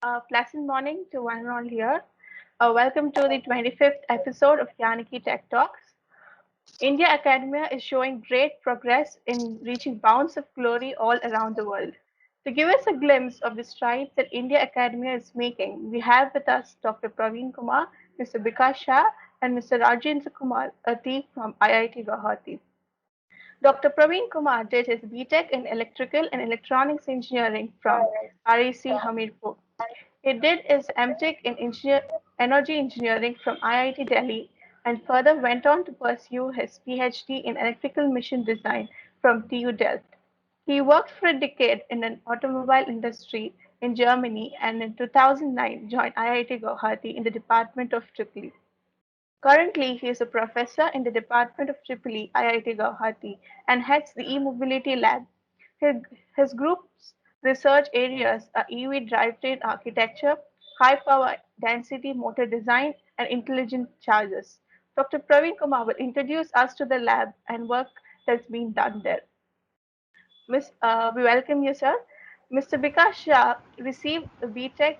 Pleasant morning to one and all here. Welcome to the 25th episode of Yaniki Tech Talks. India Academia is showing great progress in reaching bounds of glory all around the world. To give us a glimpse of the strides that India Academia is making, we have with us Dr. Praveen Kumar, Mr. Bikash Shah, and Mr. Rajendra Kumar, a team from IIT Guwahati. Dr. Praveen Kumar did his BTech in Electrical and Electronics Engineering from REC Hamirpur. He did his MTech in Energy Engineering from IIT Delhi and further went on to pursue his PhD in Electrical Mission Design from TU Delft. He worked for a decade in an automobile industry in Germany and in 2009 joined IIT Guwahati in the Department of EEE. Currently, he is a professor in the Department of EEE, IIT Guwahati, and heads the e-mobility lab. His, his group's research areas are EV drivetrain architecture, high power density motor design, and intelligent chargers. Dr. Praveen Kumar will introduce us to the lab and work that's been done there. We welcome you, sir. Mr. Bikash Shah received a BTech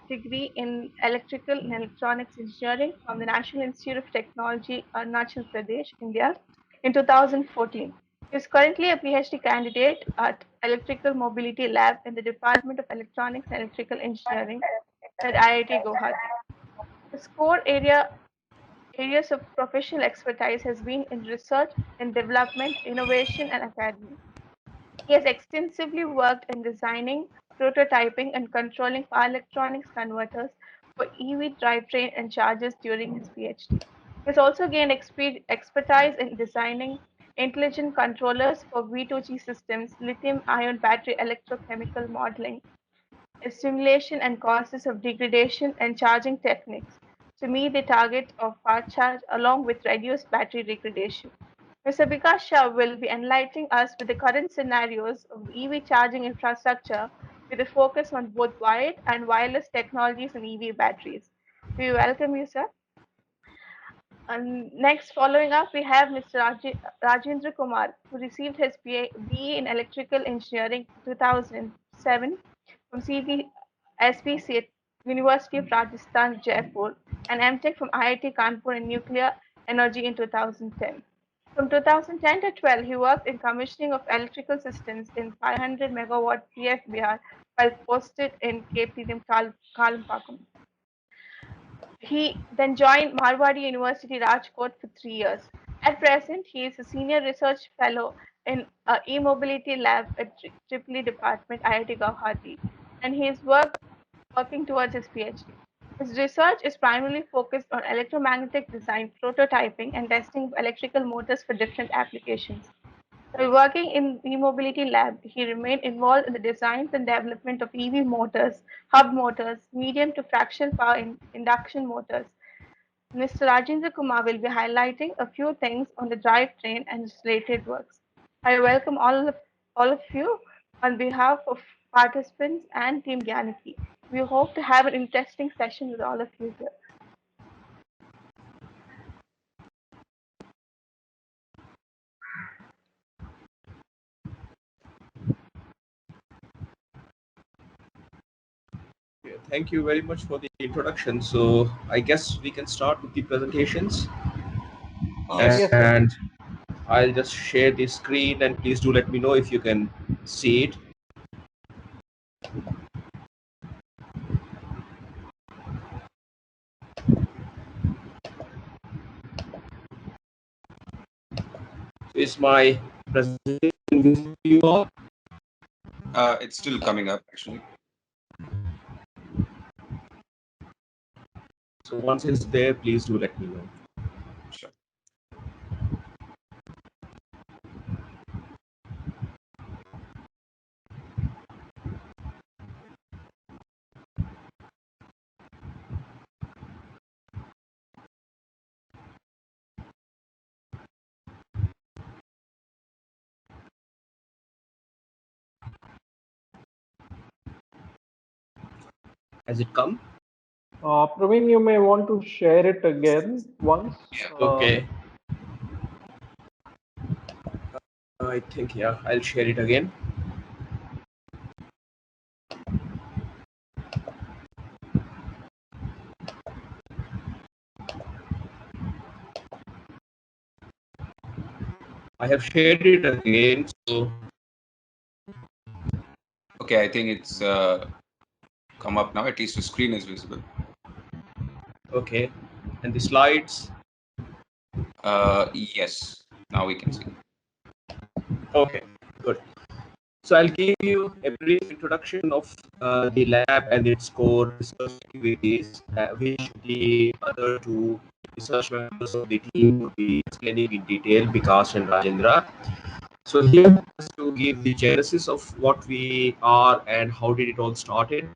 degree in Electrical and Electronics Engineering from the National Institute of Technology, Arunachal Pradesh, India, in 2014. He is currently a PhD candidate at Electrical Mobility Lab in the Department of Electronics and Electrical Engineering at IIT Guwahati. His areas of professional expertise has been in research and development, innovation, and academy. He has extensively worked in designing, prototyping, and controlling power electronics converters for EV drivetrain and chargers during his PhD. He has also gained expertise in designing intelligent controllers for V2G systems, lithium ion battery electrochemical modeling, simulation and causes of degradation, and charging techniques to meet the target of fast charge along with reduced battery degradation. Mr. Bikash Shah will be enlightening us with the current scenarios of EV charging infrastructure with a focus on both wired and wireless technologies and EV batteries. We welcome you, sir. And next, following up, we have Mr. Rajendra Kumar, who received his BE in Electrical Engineering 2007 from CBSPC at University of Rajasthan, Jaipur, and MTech from IIT Kanpur in Nuclear Energy in 2010. From 2010 to 12, he worked in commissioning of electrical systems in 500 megawatt PFBR while posted in KPDM Kalampakam. He then joined Marwadi University, Rajkot for 3 years. At present, he is a senior research fellow in e-mobility lab at Tripoli Department, IIT Guwahati, and he is working towards his PhD. His research is primarily focused on electromagnetic design, prototyping, and testing of electrical motors for different applications. While working in the e-mobility lab, he remained involved in the designs and development of EV motors, hub motors, medium to fractional power induction motors. Mr. Rajendra Kumar will be highlighting a few things on the drivetrain and its related works. I welcome all of you on behalf of participants and Team Gyanaki. We hope to have an interesting session with all of you here. Thank you very much for the introduction. So I guess we can start with the presentations. Yes, sir. And I'll just share the screen and please do let me know if you can see it. Is my presentation visible to you all? It's still coming up, actually. So once it's there, please do let me know. Sure. Has it come? Praveen, you may want to share it again once. Okay. I think, yeah, I'll share it again. I have shared it again. So Okay, I think it's come up now. At least the screen is visible. okay, and the slides. Yes, now we can see. Okay, good. So I'll give you a brief introduction of the lab and its core research activities, which the other two research members of the team will be explaining in detail, Vikas and Rajendra. So here, just to give the genesis of what we are and how did it all started.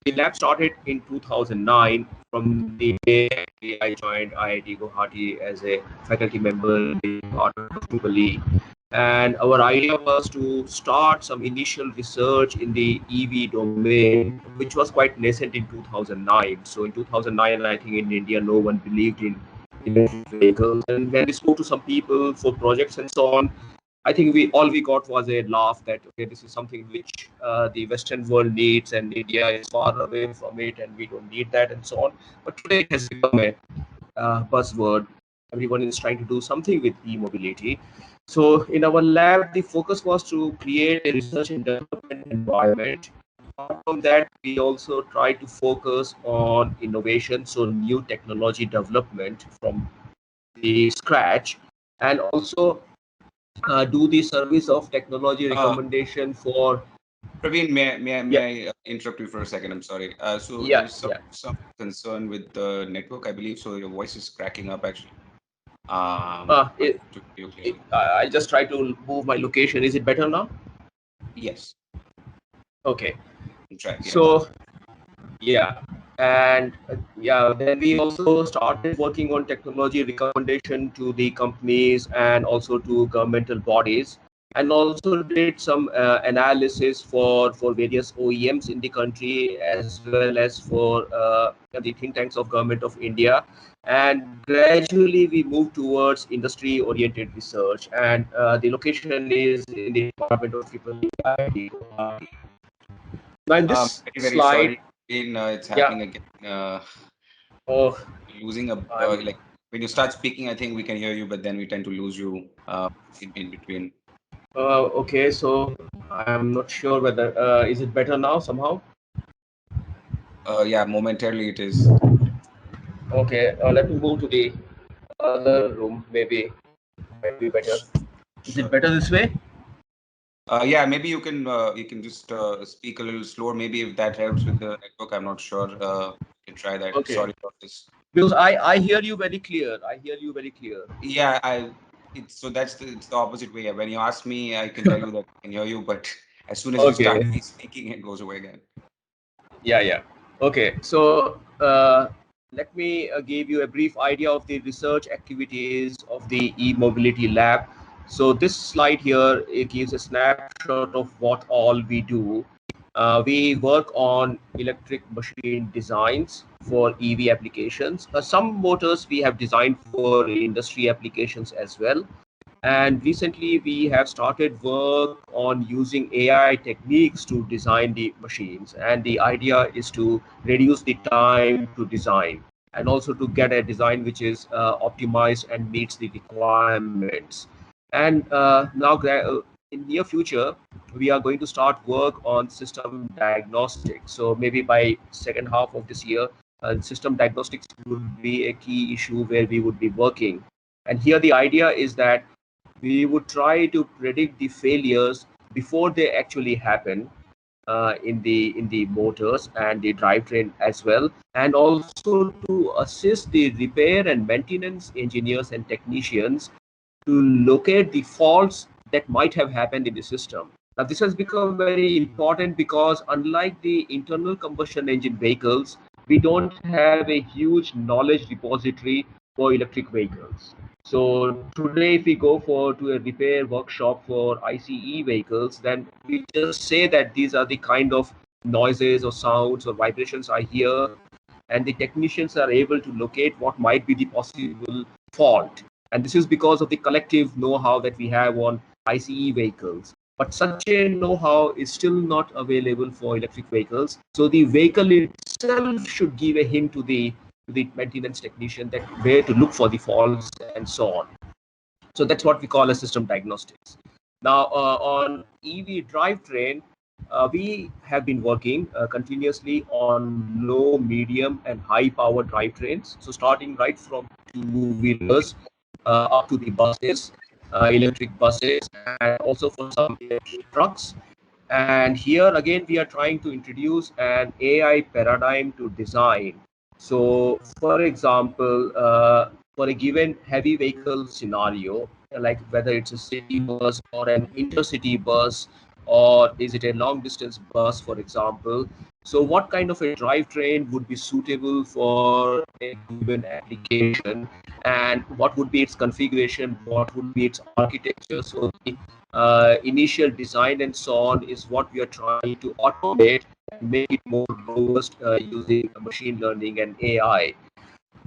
The lab started in 2009 from the day I joined IIT Guwahati as a faculty member in part of Trupali. And our idea was to start some initial research in the EV domain, which was quite nascent in 2009. So in 2009, I think in India, no one believed in electric vehicles. And when we spoke to some people for projects and so on, I think we got was a laugh that okay, this is something which the Western world needs, and India is far away from it, and we don't need that, and so on. But today it has become a buzzword. Everyone is trying to do something with e-mobility. So in our lab, the focus was to create a research and development environment. Apart from that, we also try to focus on innovation, so new technology development from the scratch, and also do the service of technology recommendation for. Praveen, may Yeah, I interrupt you for a second? I'm sorry. So yeah, there's yeah. some concern with the network, I believe. So your voice is cracking up actually. It, To hear you clearly. I just try to move my location. Is it better now? Yes, Okay. try. Yeah. So yeah, and yeah, then we also started working on technology recommendation to the companies and also to governmental bodies, and also did some analysis for various OEMs in the country as well as for the think tanks of Government of India. And gradually we moved towards industry oriented research, and the location is in the Department of Triple E. Now in this Very slide, sorry. It's yeah. happening again. Oh, Losing a like when you start speaking, I think we can hear you, but then we tend to lose you in between. okay. So I'm not sure whether is it better now somehow. Yeah, momentarily it is. Okay, let me move to the other room. Maybe might be better. Is Sure. it better this way? Yeah, maybe you can just speak a little slower. Maybe if that helps with the network, I'm not sure. You can try that. Okay. Sorry about this. Because I hear you very clear. I hear you very clear. Yeah, it's so it's the opposite way. When you ask me, I can tell you that I can hear you, but as soon as you start Okay. speaking, it goes away again. Yeah, yeah. Okay, so let me give you a brief idea of the research activities of the e-mobility lab. So this slide here, it gives a snapshot of what all we do. We work on electric machine designs for EV applications. Some motors we have designed for industry applications as well. And recently, we have started work on using AI techniques to design the machines. And the idea is to reduce the time to design and also to get a design which is optimized and meets the requirements. And in near future, we are going to start work on system diagnostics. So maybe by second half of this year, system diagnostics would be a key issue where we would be working. And here the idea is that we would try to predict the failures before they actually happen in the motors and the drivetrain as well, and also to assist the repair and maintenance engineers and technicians to locate the faults that might have happened in the system. Now, this has become very important because unlike the internal combustion engine vehicles, we don't have a huge knowledge repository for electric vehicles. So today, if we go for to a repair workshop for ICE vehicles, then we just say that these are the kind of noises or sounds or vibrations I hear, and the technicians are able to locate what might be the possible fault. And this is because of the collective know-how that we have on ICE vehicles. But such a know-how is still not available for electric vehicles. So the vehicle itself should give a hint to the maintenance technician that where to look for the faults and so on. So that's what we call a system diagnostics. Now, on EV drivetrain, we have been working continuously on low, medium, and high power drivetrains. So starting right from two-wheelers up to the buses, electric buses, and also for some electric trucks. And here again, we are trying to introduce an AI paradigm to design. So, for example, for a given heavy vehicle scenario, like whether it's a city bus or an intercity bus, or is it a long distance bus, for example. So, what kind of a drivetrain would be suitable for a given application, and what would be its configuration, what would be its architecture? So, the initial design and so on is what we are trying to automate and make it more robust using machine learning and AI.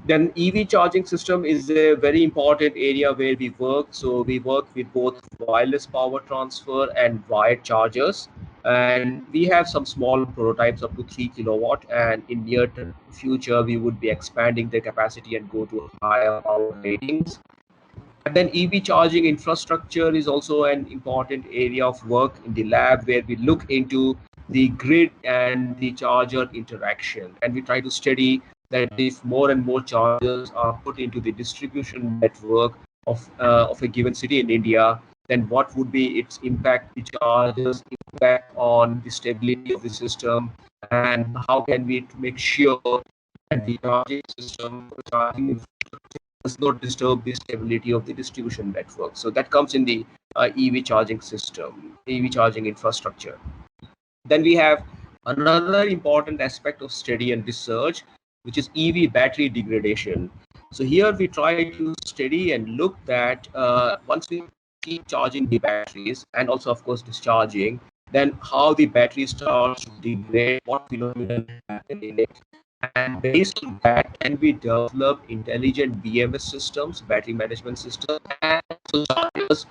Then EV charging system is a very important area where we work. So we work with both wireless power transfer and wired chargers. And we have some small prototypes up to 3 kilowatt. And in near future, we would be expanding the capacity and go to higher power ratings. And then EV charging infrastructure is also an important area of work in the lab where we look into the grid and the charger interaction. And we try to study that if more and more chargers are put into the distribution network of a given city in India, then what would be its impact, the chargers impact on the stability of the system, and how can we make sure that the charging system, charging infrastructure does not disturb the stability of the distribution network. So that comes in the EV charging system, EV charging infrastructure. Then we have another important aspect of study and research, which is EV battery degradation. So here we try to study and look that once we keep charging the batteries and also of course discharging, then how the battery starts to degrade, what phenomena happen in it. And based on that, can we develop intelligent BMS systems, battery management systems, and also chargers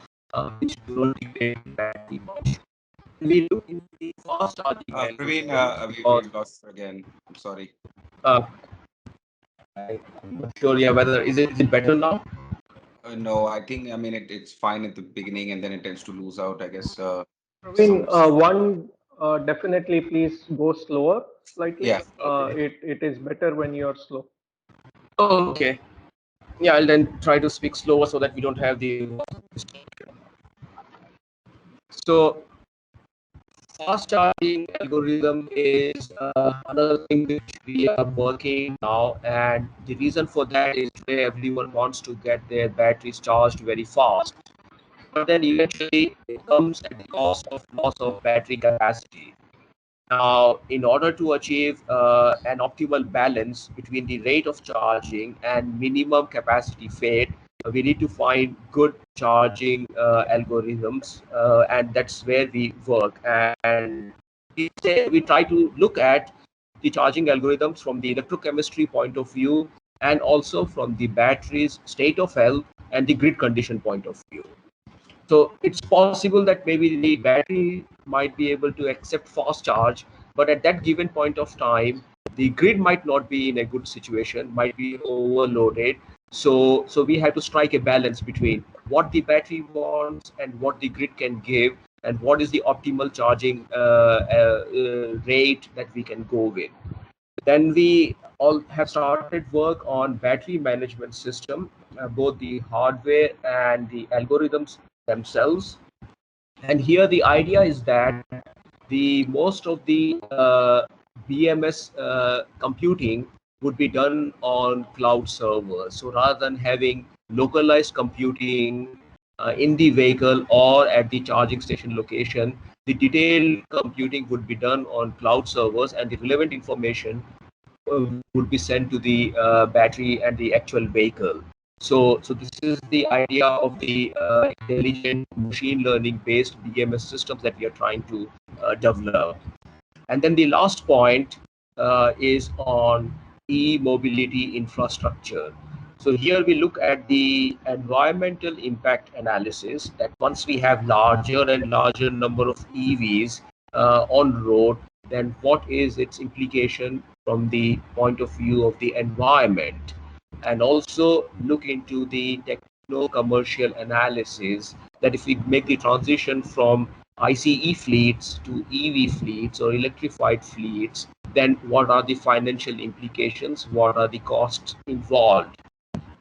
which do not degrade the battery much. We look into the fast charging Praveen, or we lost again. I'm sorry. uh, I'm not sure. Yeah, whether is it better now? No, I think, I mean, it's fine at the beginning and then it tends to lose out, I guess. Praveen, Some, definitely please go slower slightly. yeah. It is better when you're slow. Oh, okay. Yeah, I'll then try to speak slower so that we don't have the distortion. So fast charging algorithm is another thing which we are working now, and the reason for that is today everyone wants to get their batteries charged very fast, but then eventually it comes at the cost of loss of battery capacity. Now, in order to achieve an optimal balance between the rate of charging and minimum capacity fade, we need to find good charging algorithms, and that's where we work. And we try to look at the charging algorithms from the electrochemistry point of view and also from the battery's state of health and the grid condition point of view. So it's possible that maybe the battery might be able to accept fast charge, but at that given point of time, the grid might not be in a good situation, might be overloaded. So we have to strike a balance between what the battery wants and what the grid can give, and what is the optimal charging rate that we can go with. Then we all have started work on battery management system, both the hardware and the algorithms themselves. And here the idea is that the most of the BMS computing would be done on cloud servers. So rather than having localized computing in the vehicle or at the charging station location, the detailed computing would be done on cloud servers, and the relevant information would be sent to the battery and the actual vehicle. So this is the idea of the intelligent machine learning based BMS systems that we are trying to develop. And then the last point is on e-mobility infrastructure. So here we look at the environmental impact analysis, that once we have larger and larger number of EVs on road, then what is its implication from the point of view of the environment, and also look into the no commercial analysis that if we make the transition from ICE fleets to EV fleets or electrified fleets, then what are the financial implications? What are the costs involved?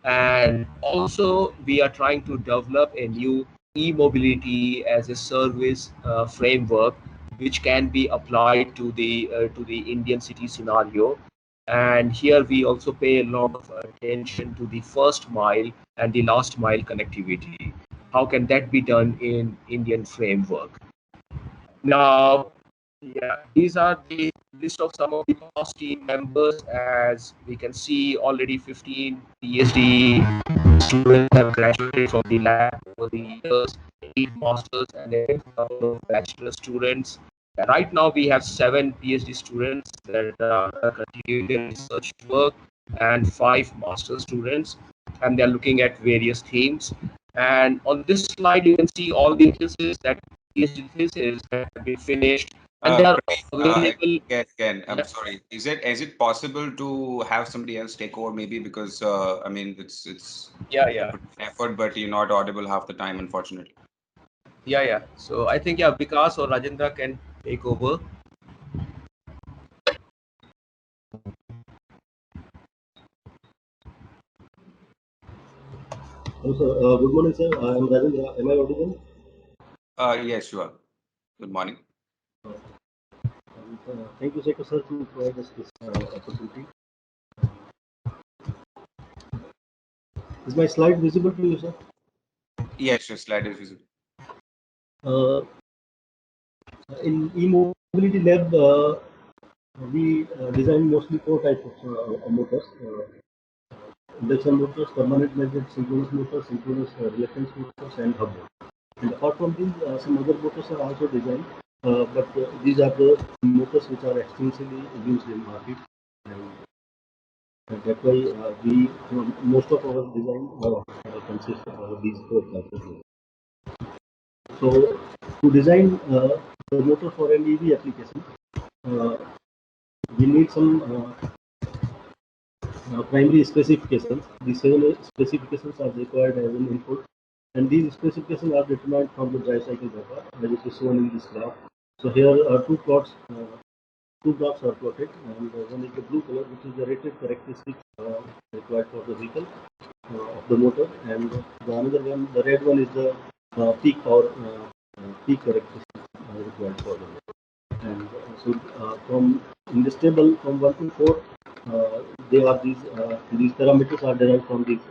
And also, we are trying to develop a new e-mobility as a service framework, which can be applied to the Indian city scenario. And here we also pay a lot of attention to the first mile and the last mile connectivity. How can that be done in Indian framework? Now, yeah, these are the list of some of the past team members. As we can see, already 15 PhD students have graduated from the lab over the years, 8 masters and a couple of bachelor students. Right now, we have 7 PhD students that are continuing their research work and 5 master students, and they're looking at various themes. And on this slide, you can see all the theses that PhD theses that have been finished, and they are available. Again, I'm Yeah. sorry. Is it possible to have somebody else take over? Maybe because I mean it's Yeah. put in effort, but you're not audible half the time, unfortunately. Yeah. So I think Vikas or Rajendra can take over. Hello, sir. Good morning, sir. I am Rajendra. Am I audible? Yes, you are. Good morning. Thank you, Sekhar, sir, to provide us this opportunity. Is my slide visible to you, sir? Yes, your slide is visible. In e-mobility lab, we design mostly 4 types of motors: induction motors, permanent magnet synchronous motors, synchronous reluctance motors, and hub motors. And apart from these, some other motors are also designed, but these are the motors which are extensively used in market. And that's why most of our design consists of these 4 types of motors. So, to design the motor for an EV application, uh, we need some primary specifications. These 7 specifications are required as an input, and these specifications are determined from the drive cycle data, as it is shown in this graph. So here are 2 plots. 2 blocks are plotted, and one is the blue color, which is the rated characteristics required for the vehicle of the motor, and the another one, the red one, is the peak power peak characteristics required for the motor. And so from in this table from 1 to 4, they are these parameters are derived from these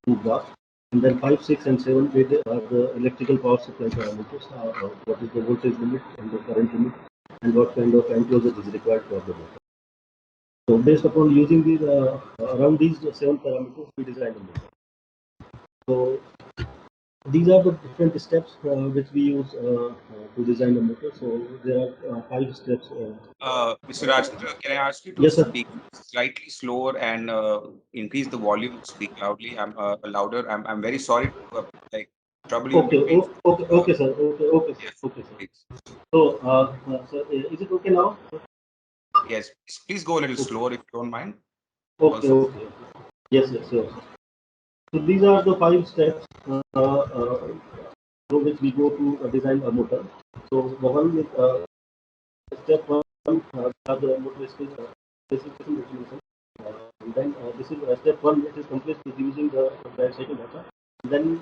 2 blocks, and then 5, 6, and 7, 8 are the electrical power supply parameters. What is the voltage limit and the current limit, and what kind of enclosure is required for the motor. So based upon using these around these 7 parameters, we design the motor. So these are the different steps which we use to design the motor. So there are 5 steps. Mr. Rajendra, can I ask you to Yes, sir. speak slightly slower and increase the volume, speak loudly? I'm louder. I'm very sorry to trouble you in Okay, between. okay, sir. Okay, sir. Yes, Okay, sir. please. So, sir, is it okay now? Yes, please go a little slower if you don't mind. Okay, Also. okay. Yes, yes, sure. So these are the 5 steps through which we go to design a motor. So the one is step 1 are the motor specification definition. And then this is step 1, which is complete with using the drive cycle data. And then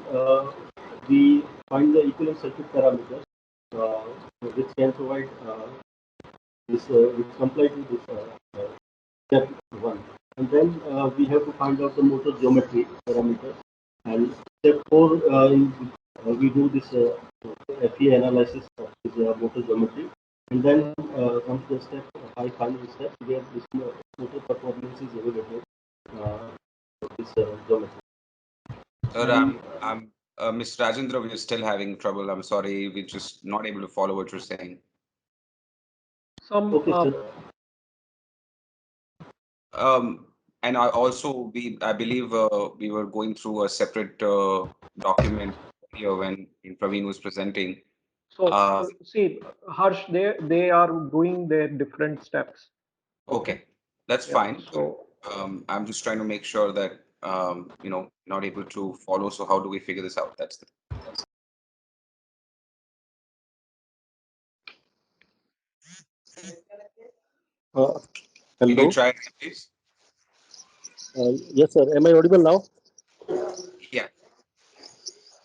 we find the equivalent circuit parameters which can provide which comply to this step 1. And then we have to find out the motor geometry parameters. And step 4, we do this FEA analysis of this motor geometry. And then comes the step 5, final step, where this motor performance is evaluated for this geometry. Sir, Mr. Rajendra, we're still having trouble. I'm sorry, we're just not able to follow what you're saying. Some Okay, sir. And I believe we were going through a separate document here when Praveen was presenting. so see, Harsh, they are doing their different steps. Okay, that's Yeah. fine. So I'm just trying to make sure that not able to follow. So how do we figure this out? That's the. Uh, Can you Hello. try it, please? Yes, sir. Am I audible now? Yeah.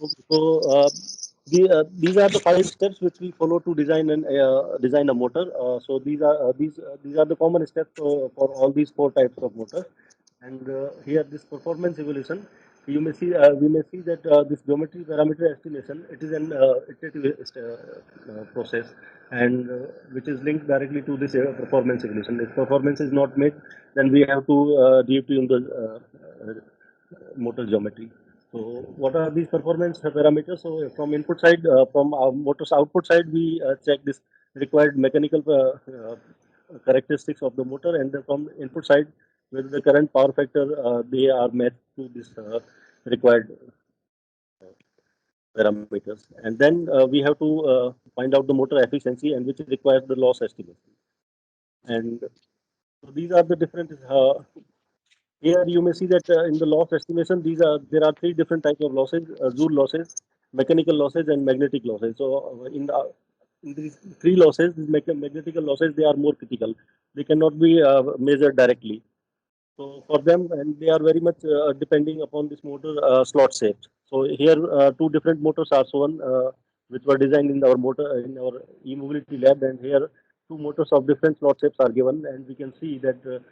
Okay. So these are the 5 steps which we follow to design a motor. So these are the common steps for all these 4 types of motors. And here this performance evaluation, we may see that this geometry parameter estimation, it is an iterative process, and which is linked directly to this performance evaluation. If performance is not made, then we have to retune the motor geometry. So what are these performance parameters? So from input side, from our motor's output side, we check this required mechanical characteristics of the motor, and from input side, with the current power factor, they are met to this required parameters. And then we have to find out the motor efficiency, and which requires the loss estimation. And so these are the different. Here you may see that in the loss estimation, there are 3 different types of losses: Joule losses, mechanical losses, and magnetic losses. So in these 3 losses, these magnetical losses, they are more critical. They cannot be measured directly. So for them, and they are very much depending upon this motor slot shapes. So here, 2 different motors are shown, which were designed in our e-mobility lab, and here 2 motors of different slot shapes are given, and we can see that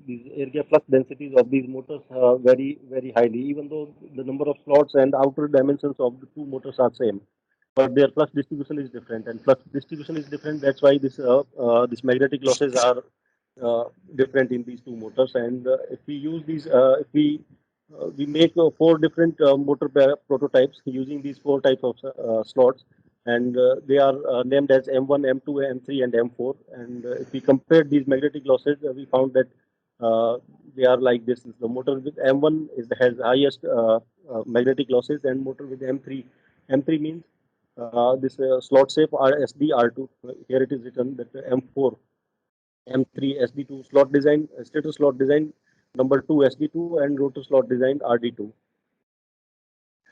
these area flux densities of these motors vary very highly, even though the number of slots and outer dimensions of the 2 motors are same. But their flux distribution is different, and flux distribution is different. That's why this magnetic losses are uh, different in these 2 motors. And if we use these, if we make 4 different prototypes using these 4 types of slots, and they are named as M1, M2, M3, and M4. And if we compare these magnetic losses, we found that uh, they are like this. The motor with M1 has highest magnetic losses, and motor with M3. M3 means this slot shape RSD R2. Here it is written that M4, M3 SD2 slot design, stator slot design number 2 SD2, and rotor slot design RD2.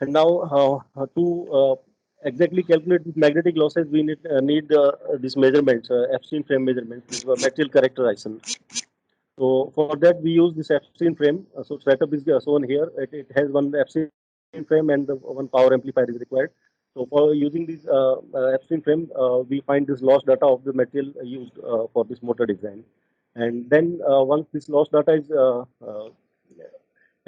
And now to exactly calculate these magnetic losses, we need these measurements, Epstein frame measurements, this material characterization. So for that we use this Epstein frame. So setup is shown here. It has one Epstein frame and one power amplifier is required. So for using this Epstein frame, we find this loss data of the material used for this motor design. And then once this loss data is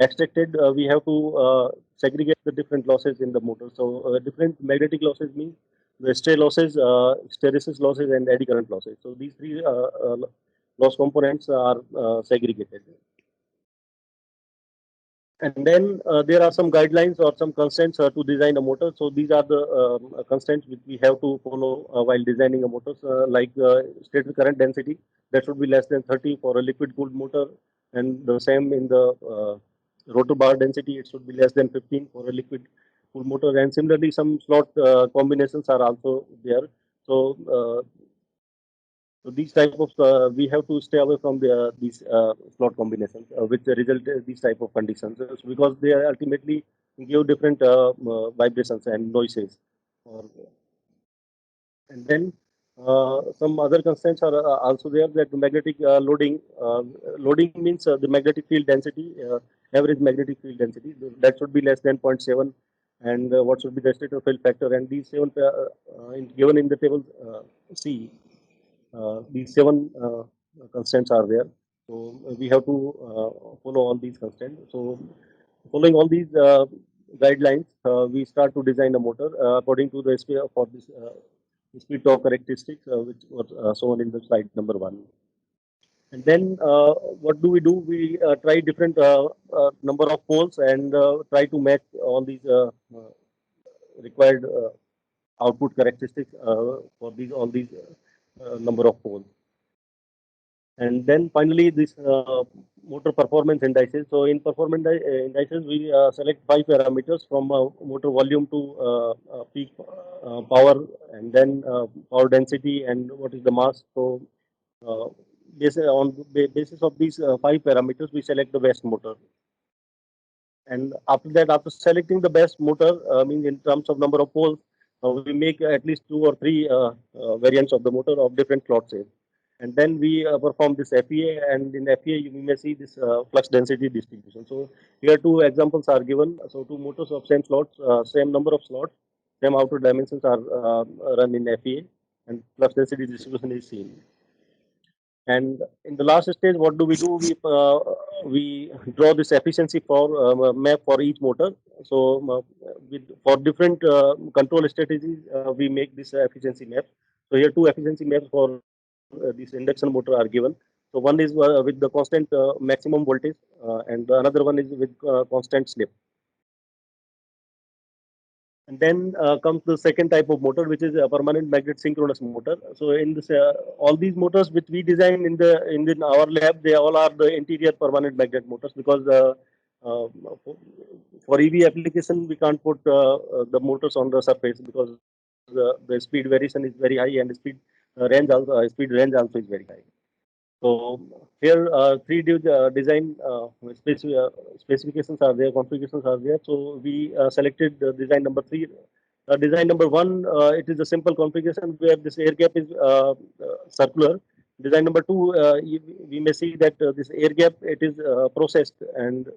extracted, we have to segregate the different losses in the motor. So different magnetic losses means the stray losses, hysteresis losses, and eddy current losses. So these 3 loss components are segregated. And then there are some guidelines or some constraints to design a motor. So these are the constraints which we have to follow while designing a motor, like stator current density that should be less than 30 for a liquid cooled motor, and the same in the rotor bar density, it should be less than 15 for a liquid cooled motor. And similarly, some slot combinations are also there. So so these type of we have to stay away from these slot combinations, which result in these type of conditions, because they ultimately give different vibrations and noises. Or, and then some other constraints are also there, that magnetic loading. Loading means the magnetic field density, average magnetic field density, that should be less than zero point 0.7. And what should be the stator field factor? And these 7 given in the table C. These 7 constraints are there. So we have to follow all these constraints. So following all these guidelines, we start to design a motor according to the for this speed torque characteristics, which was shown in the slide number 1. And then what do? We try different number of poles, and try to match all these required output characteristics for these all these number of poles. And then finally, this motor performance indices. So in performance indices, we select 5 parameters from motor volume to peak power, and then power density, and what is the mass. So uh, on the basis of these 5 parameters, we select the best motor. And after that, after selecting the best motor, means in terms of number of poles, we make at least 2 or 3 variants of the motor of different slot shape. And then we perform this FEA, and in FEA you may see this flux density distribution. So here two examples are given. So two motors of same slots, same number of slots, same outer dimensions are run in FEA, and flux density distribution is seen. And in the last stage, what do? We draw this efficiency for map for each motor. So for different control strategies, we make this efficiency map. So here two efficiency maps for this induction motor are given. So one is with the constant maximum voltage, and the another one is with constant slip. And then comes the second type of motor, which is a permanent magnet synchronous motor. So in this, all these motors which we design in our lab, they all are the interior permanent magnet motors, because uh, for, for EV application we can't put the motors on the surface, because the speed variation is very high, and speed range also is very high. So here three design specifications are there, configurations are there. So we selected design number 3. Design number 1, it is a simple configuration where this air gap is circular. Design number 2, we may see that this air gap, it is processed, and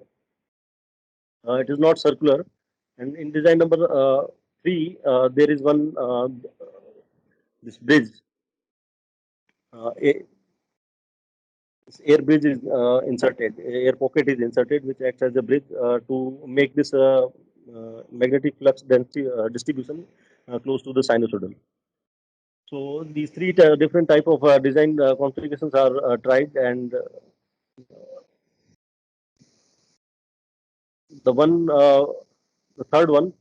it is not circular. And in design number 3, there is one this bridge. Air bridge is inserted, air pocket is inserted, which acts as a bridge to make this magnetic flux density distribution close to the sinusoidal. So these three different type of design configurations are tried, and the third one,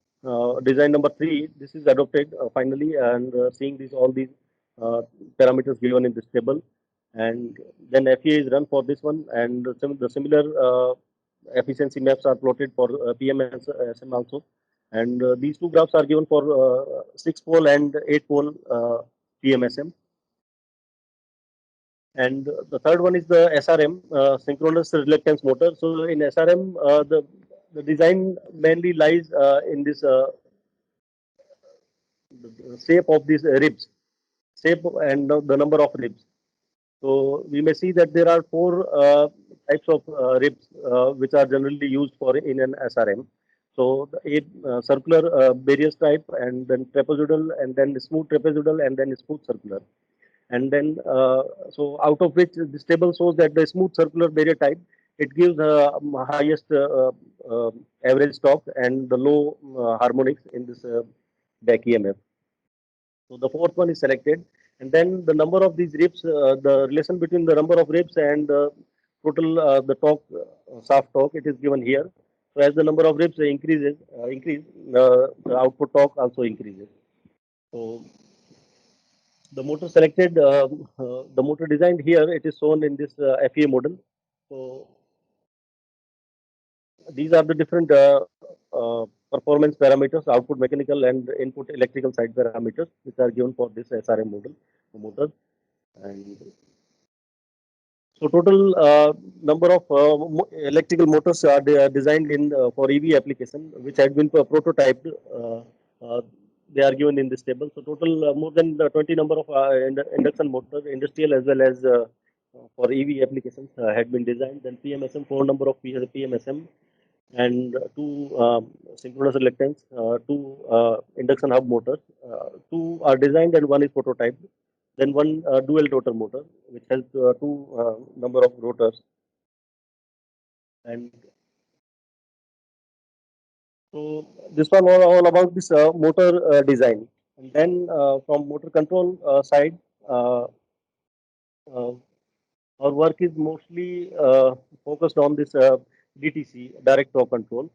design number 3, this is adopted finally, and seeing all these uh, parameters given in this table, and then FEA is run for this one, and the similar efficiency maps are plotted for PMSM also, and these two graphs are given for 6-pole and 8-pole PMSM. And the third one is the SRM, synchronous reluctance motor. So in SRM, the design mainly lies in this the shape of these ribs, shape and the number of ribs. So we may see that there are 4 types of ribs which are generally used for in an SRM. So the circular barriers type, and then trapezoidal, and then smooth trapezoidal, and then smooth circular. And then so out of which this table shows that the smooth circular barrier type, it gives highest average torque and the low harmonics in this back EMF. So the fourth one is selected, and then the number of these ribs, the relation between the number of ribs and total the torque, shaft torque, it is given here. So as the number of ribs the output torque also increases. So the motor selected, the motor designed here, it is shown in this FEA model. So these are the different performance parameters, output mechanical and input electrical side parameters, which are given for this SRM model motor. And so total number of electrical motors are designed in for EV application, which had been prototyped. Uh, they are given in this table. So total more than 20 number of induction motors, industrial as well as for EV applications, had been designed. Then PMSM, 4 number of PMSM, and 2 synchronous reluctance, 2 induction hub motors. 2 are designed and 1 is prototyped. Then one dual rotor motor, which has 2 number of rotors. And so this one all about this motor design. And then from motor control side, uh, uh, our work is mostly focused on this DTC, direct torque control.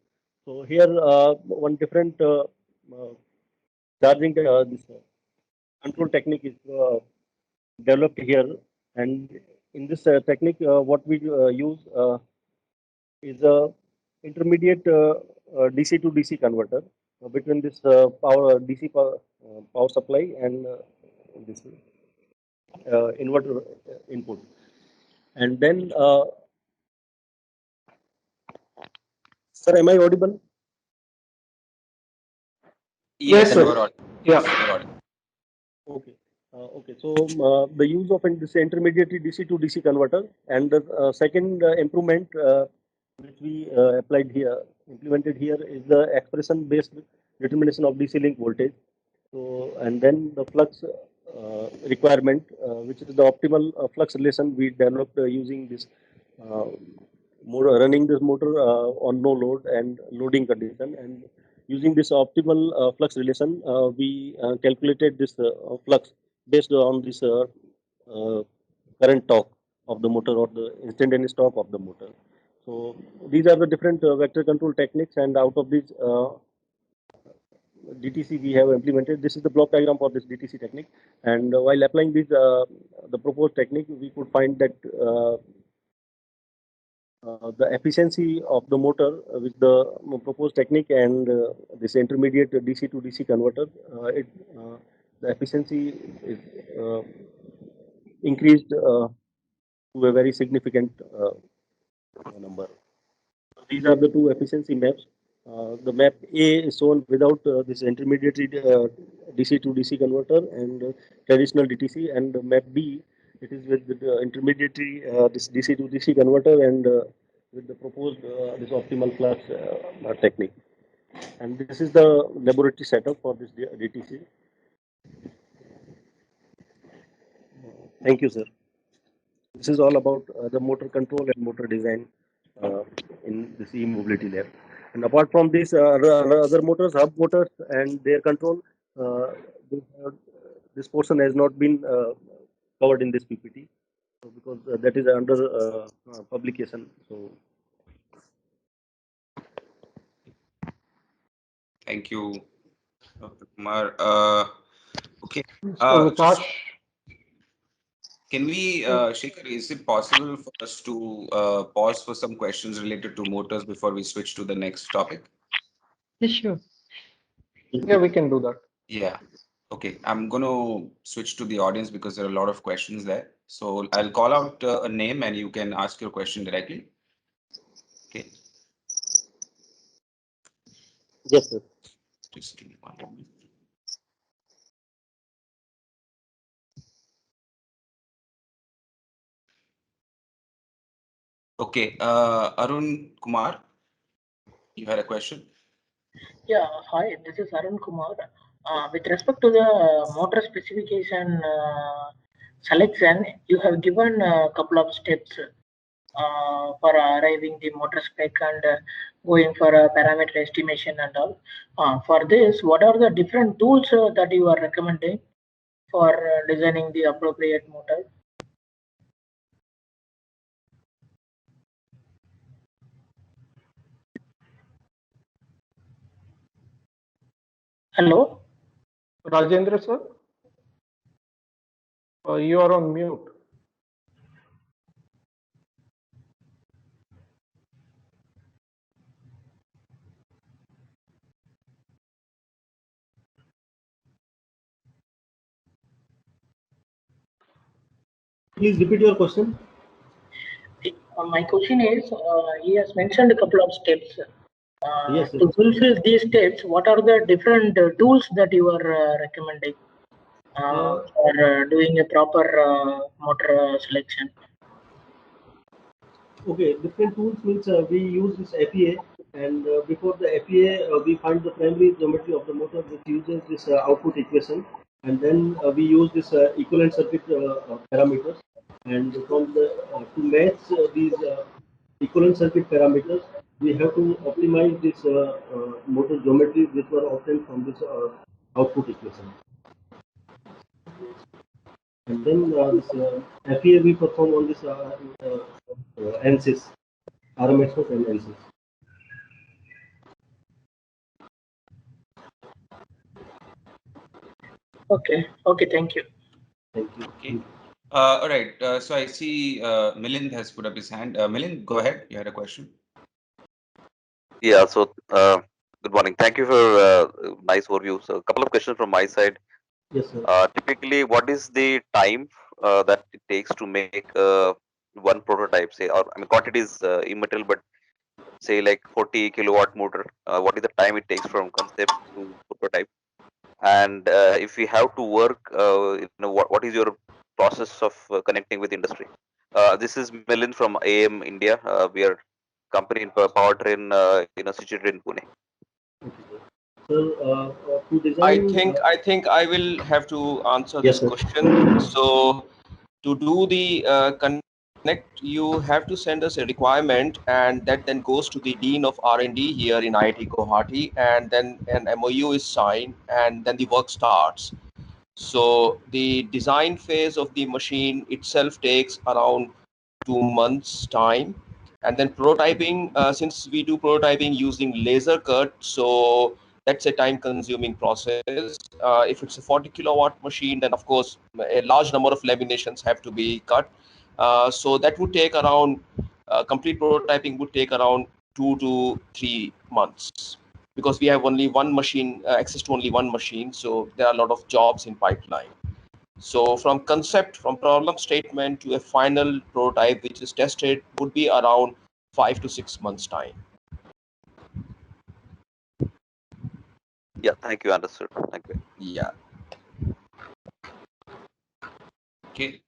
So here one different charging this control technique is developed here, and in this technique, what we use is a intermediate DC to DC converter between this DC power supply and this inverter input, and then Sir, am I audible? Yes, you sir. are audible. Yeah. You are audible. Okay. Okay. So the use of this intermediary DC to DC converter, and the second improvement which we implemented here, is the expression-based determination of DC link voltage. So, and then the flux requirement, which is the optimal flux relation we developed using this uh, motor, running this motor on no load and loading condition, and using this optimal flux relation, we calculated this flux based on this current torque of the motor, or the instantaneous torque of the motor. So these are the different vector control techniques, and out of these DTC we have implemented. This is the block diagram for this DTC technique, and while applying this the proposed technique, we could find that the efficiency of the motor with the proposed technique and this intermediate DC to DC converter, the efficiency is increased to a very significant number. These are the two efficiency maps. The map A is shown without this intermediate DC to DC converter and traditional DTC, and map B, it is with the intermediary this DC to DC converter and with the proposed this optimal flux technique. And this is the laboratory setup for this DTC. Thank you, sir. This is all about the motor control and motor design in this e-mobility lab. And apart from this, other motors, hub motors, and their control, this, this portion has not been covered in this PPT, so because that is under publication. So, Thank you, Dr. Kumar. Okay. Mr. Vikash. Can we, Shekhar, is it possible for us to pause for some questions related to motors before we switch to the next topic? Yes, sure. Yeah, we can do that. Yeah. Okay. I'm going to switch to the audience because there are a lot of questions there. So I'll call out a name and you can ask your question directly. Okay. yes, sir. Just give me 1 moment. Okay. Arun Kumar, you had a question? Yeah, hi, this is Arun Kumar. With respect to the motor specification selection, you have given a couple of steps for arriving the motor spec and going for a parameter estimation and all. For this, what are the different tools that you are recommending for designing the appropriate motor? Hello? Rajendra, sir, you are on mute. Please repeat your question. My question is, he has mentioned a couple of steps. Yes, sir. To fulfill these steps, what are the different tools that you are recommending for doing a proper motor selection? Okay, different tools means we use this FEA, and before the FEA, we find the primary geometry of the motor, which uses this output equation, and then we use this equivalent circuit parameters, and from the to match these equivalent circuit parameters, we have to optimize this motor geometry, which were obtained from this output equation. And then this FEA we perform on this ANSYS, RMS and ANSYS. Okay, okay, thank you. Thank you. Okay. All right. So I see Milind has put up his hand. Milind, go ahead. You had a question. Yeah, so good morning. Thank you for nice overview. So a couple of questions from my side. Yes, sir. Typically, what is the time that it takes to make one prototype? Say, or I mean, quantity is immaterial, but say like 40 kilowatt motor, what is the time it takes from concept to prototype? And if we have to work, what is your process of connecting with industry? This is Milind from AM India. We are company in powertrain, situated in Pune. So, to I design. think I will have to answer Yes, this sir. question. So to do the connect, you have to send us a requirement, and that then goes to the dean of R&D here in IIT Guwahati, and then an MOU is signed, and then the work starts. So the design phase of the machine itself takes around 2 months time, and then prototyping, since we do prototyping using laser cut, so that's a time consuming process. If it's a 40 kilowatt machine, then of course a large number of laminations have to be cut. So that would take around, complete prototyping would take around 2 to 3 months, because we have only one machine, access to only one machine, so there are a lot of jobs in pipeline. So from concept, from problem statement to a final prototype which is tested would be around 5 to 6 months time. Yeah, thank you. Understood. Thank you. Yeah. Okay.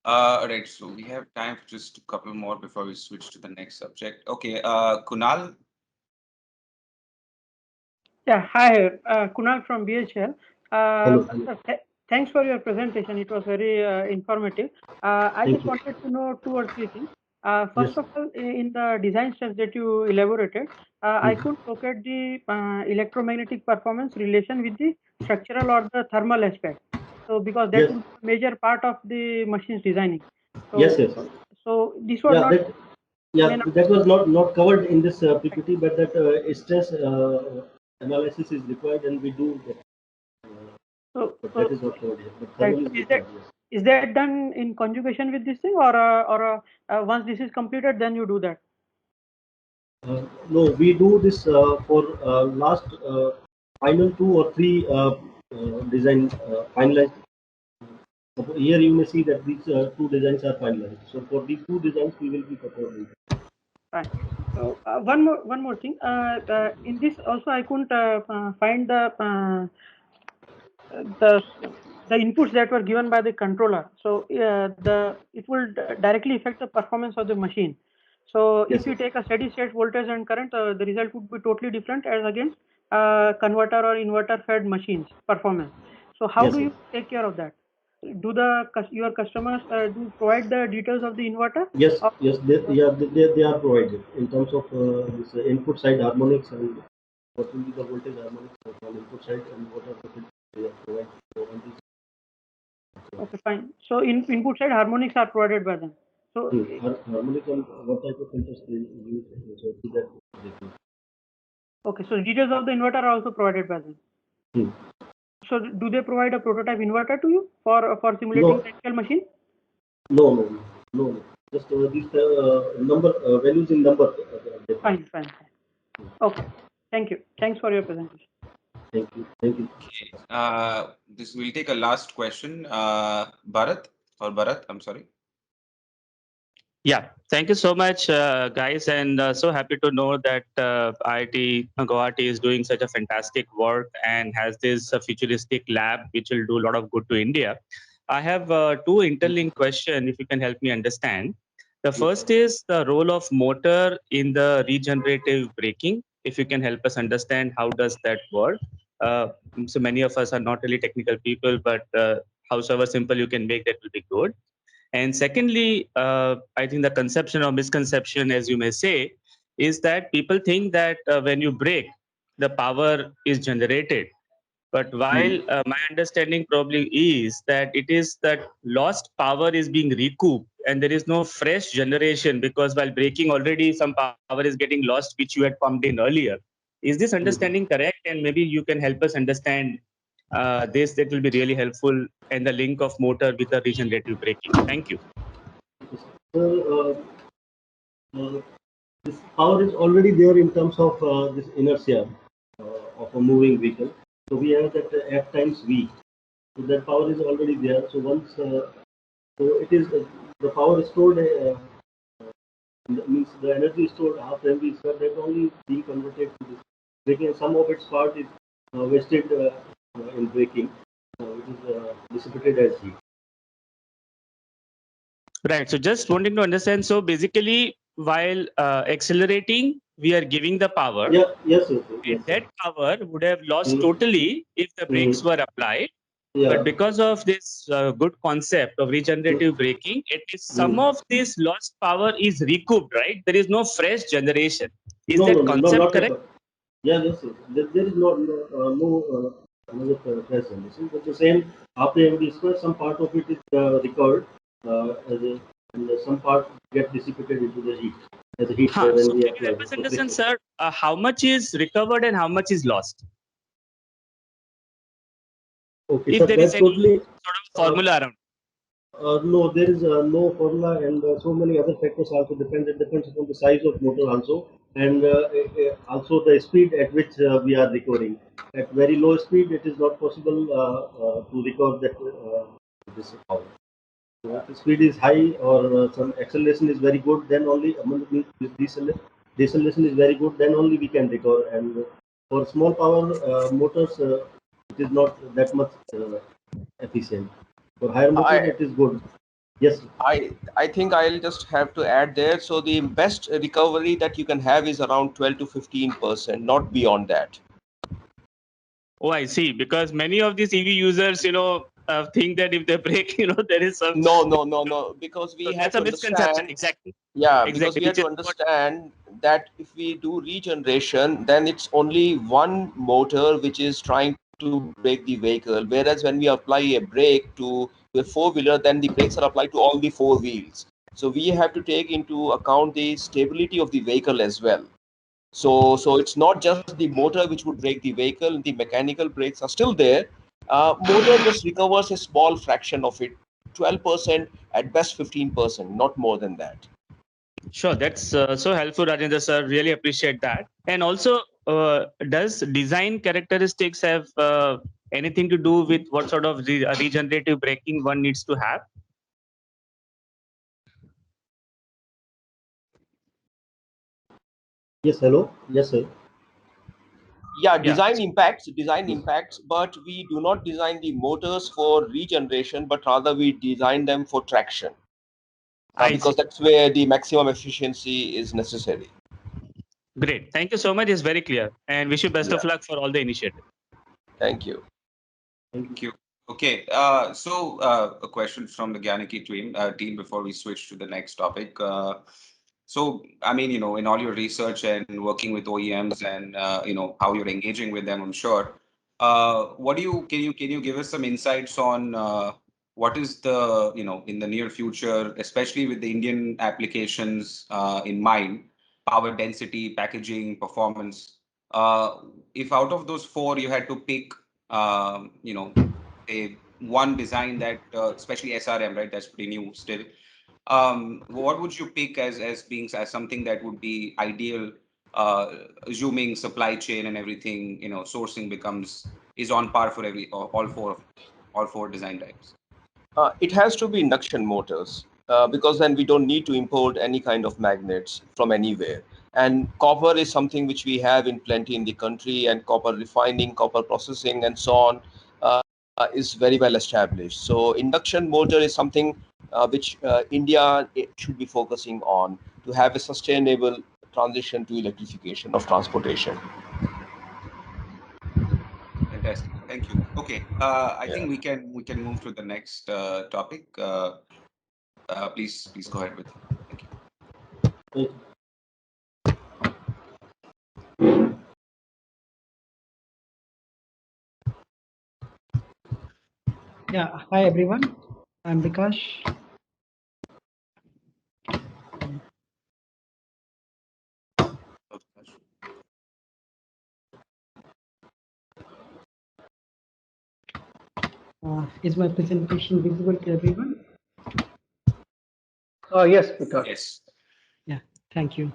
Right. So we have time for just a couple more before we switch to the next subject. Okay. Kunal. Yeah, hi, Kunal from BHL. Hello. Thanks for your presentation. It was very informative. I Thank just you. wanted to know 2 or 3 things. Yes. First of all, in the design steps that you elaborated, I couldn't locate the electromagnetic performance relation with the structural or the thermal aspect. So, because that Yes. would be a major part of the machine's designing. So, Yes. so this was Yeah. not. That was not covered in this PPT, but that stress analysis is required, and we do that. But that is not covered here. But thermal is required. Yes. Is that done in conjugation with this thing, or once this is completed, then you do that? No, we do this for last final 2 or 3 design finalized. Here you may see that these 2 designs are finalized. So for these 2 designs, we will be proposing. Fine. So one more thing. In this also, I couldn't find the inputs that were given by the controller. So it will directly affect the performance of the machine. So Yes, if you take a steady state voltage and current, the result would be totally different as against converter or inverter fed machines performance. So how Yes, do sir. you take care of that? Do your customers do provide the details of the inverter? Yes, they are provided in terms of this input side harmonics and what will be the voltage harmonics from input side and what are the filters they are provided. So on these. Okay, fine. So input side harmonics are provided by them. So harmonic and what type of filters they use. So to that. okay, so details of the inverter are also provided by them. So do they provide a prototype inverter to you for simulating the actual machine? No. Just these number values in number. Fine. Okay. Thank you. Thanks for your presentation. Thank you. Okay. This will take a last question. Bharat, I'm sorry. Yeah, thank you so much, guys, and so happy to know that IIT Guwahati is doing such a fantastic work and has this futuristic lab which will do a lot of good to India. I have 2 interlinked questions, if you can help me understand. The first is the role of motor in the regenerative braking. If you can help us understand how does that work. So many of us are not really technical people, but however simple you can make that will be good. And secondly, I think the conception or misconception, as you may say, is that people think that when you brake, the power is generated. But while my understanding probably is that it is that lost power is being recouped and there is no fresh generation, because while braking already some power is getting lost, which you had pumped in earlier. Is this understanding correct? And maybe you can help us understand this, that will be really helpful, and the link of motor with the regenerative braking. Thank you. So this power is already there in terms of this inertia of a moving vehicle. So we have that F times V. So that power is already there. So once so it is the power is stored That means the energy stored after MV square, that only being converted to this braking. Some of its part is wasted in braking, which is dissipated as heat. Right. So just wanting to understand. So basically, while accelerating, we are giving the power. Yeah. Yes, sir. Yes, And that power would have lost Mhm. totally if the brakes were applied. Yeah. But because of this good concept of regenerative braking, at least some of this lost power is recouped, right? There is no fresh generation. Is that concept not correct? at all. Yeah, yes, sir. There is no another fresh generation. But the same after MD square, some part of it is recovered, and some part get dissipated into the heat as a heat Huh. when So we can you apply help us the understand, friction. sir, how much is recovered and how much is lost? Okay, If sir, there is that's any totally. sort of formula around. No, there is no formula, and so many other factors also depend. It depends upon the size of motor also, and also the speed at which we are recovering. At very low speed, it is not possible to recover that this power. So if the speed is high or some acceleration is very good, then only this deceleration is very good, then only we can recover. And for small power motors, it is not that much efficient. For higher motor, I it is good. Yes. I think I'll just have to add there. So the best recovery that you can have is around 12 to 15%, not beyond that. Oh, I see. Because many of these EV users, think that if they brake, there is some. No. Because we So have that's to a misconception. understand. Exactly. Yeah, because Exactly. we have Which to is what. understand that if we do regeneration, then it's only one motor which is trying to brake the vehicle. Whereas when we apply a brake to a four-wheeler, then the brakes are applied to all the four wheels. So we have to take into account the stability of the vehicle as well. So it's not just the motor which would brake the vehicle. The mechanical brakes are still there. Motor just recovers a small fraction of it, 12%, at best 15%, not more than that. Sure, that's so helpful, Rajendra sir. Really appreciate that. And also, does design characteristics have anything to do with what sort of regenerative braking one needs to have? Yes. Hello. Yes, sir. Yeah, Yeah. design impacts, but we do not design the motors for regeneration, but rather we design them for traction, I because see. that's where the maximum efficiency is necessary. Great. Thank you so much. It's very clear. And wish you best of Yeah. luck for all the initiatives. Thank you. Thank you. Okay, so a question from the Gyanaki team before we switch to the next topic. So, I mean, in all your research and working with OEMs and how you're engaging with them, I'm sure. Can you give us some insights on what is the in the near future, especially with the Indian applications in mind, power density, packaging, performance. If out of those four you had to pick a one design that especially SRM, right, that's pretty new still, what would you pick as being as something that would be ideal, assuming supply chain and everything, sourcing is on par for all four design types? It has to be induction motors, because then we don't need to import any kind of magnets from anywhere. And copper is something which we have in plenty in the country, and copper refining, copper processing, and so on is very well established. So induction motor is something which India should be focusing on to have a sustainable transition to electrification of transportation. Fantastic. Thank you. Okay. I Yeah. think we can move to the next topic. Please go ahead with. Thank you. Yeah, hi everyone. I'm Vikash. Is my presentation visible to everyone? Yes, Vikas. Yes. Yeah, thank you.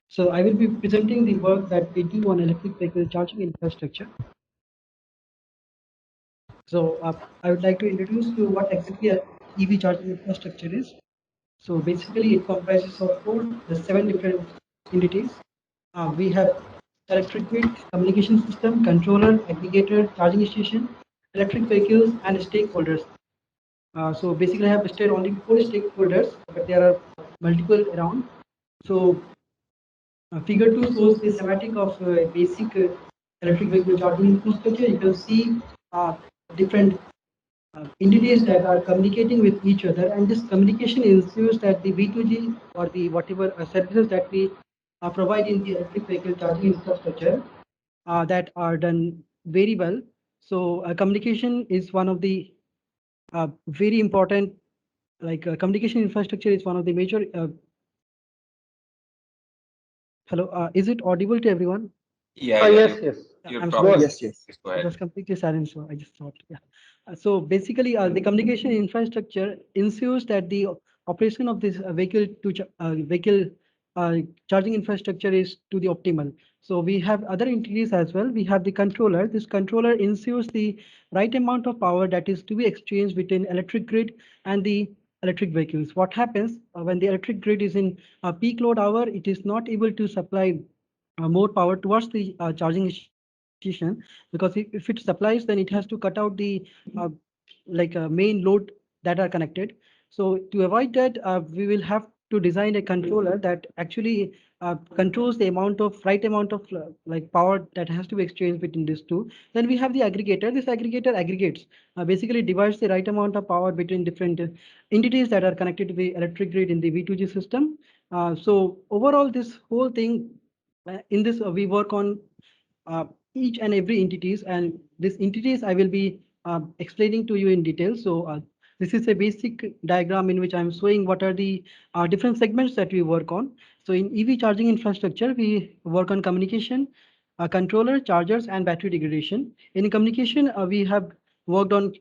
So I will be presenting the work that we do on electric vehicle charging infrastructure. So I would like to introduce you what exactly a EV charging infrastructure is. So basically, it comprises of seven different entities. We have electric grid, communication system, controller, aggregator, charging station, electric vehicles, and stakeholders. So basically, I have listed only 4 stakeholders, but there are multiple around. So figure 2 shows the schematic of basic electric vehicle charging infrastructure. You can see different entities that are communicating with each other, and this communication ensures that the V2G or the whatever services that we provide in the electric vehicle charging infrastructure that are done very well. So communication is one of the very important, like communication infrastructure is one of the major. Hello, is it audible to everyone? Yeah, Yes, yes. I'm Go sorry. ahead. Yes, yes. Go It ahead. was completely silent, so I just thought, yeah. So basically, the communication infrastructure ensures that the operation of this vehicle charging infrastructure is to the optimal. So we have other entities as well. We have the controller. This controller ensures the right amount of power that is to be exchanged between electric grid and the electric vehicles. What happens when the electric grid is in peak load hour, it is not able to supply more power towards the charging station, because if it supplies, then it has to cut out the uh, main load that are connected. So to avoid that, we will have to design a controller that actually controls the right amount of power that has to be exchanged between these two. Then we have the aggregator. This aggregator aggregates, basically divides the right amount of power between different entities that are connected to the electric grid in the V2G system. So overall, this whole thing, in this we work on uh, each and every entities, and these entities I will be explaining to you in detail. So this is a basic diagram in which I'm showing what are the different segments that we work on. So in EV charging infrastructure, we work on communication, controller, chargers, and battery degradation. In communication, we have worked on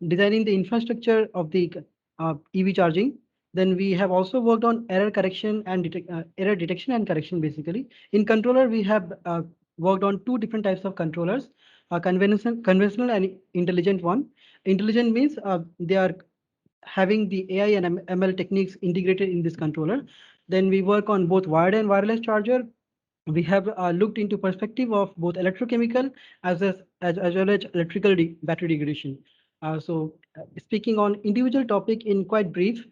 designing the infrastructure of the EV charging. Then we have also worked on error correction and error detection and correction. Basically, in controller, we have worked on two different types of controllers, conventional and intelligent one. Intelligent means they are having the AI and ML techniques integrated in this controller. Then we work on both wired and wireless charger. We have looked into perspective of both electrochemical as well as electrical battery degradation. Speaking on individual topic in quite brief,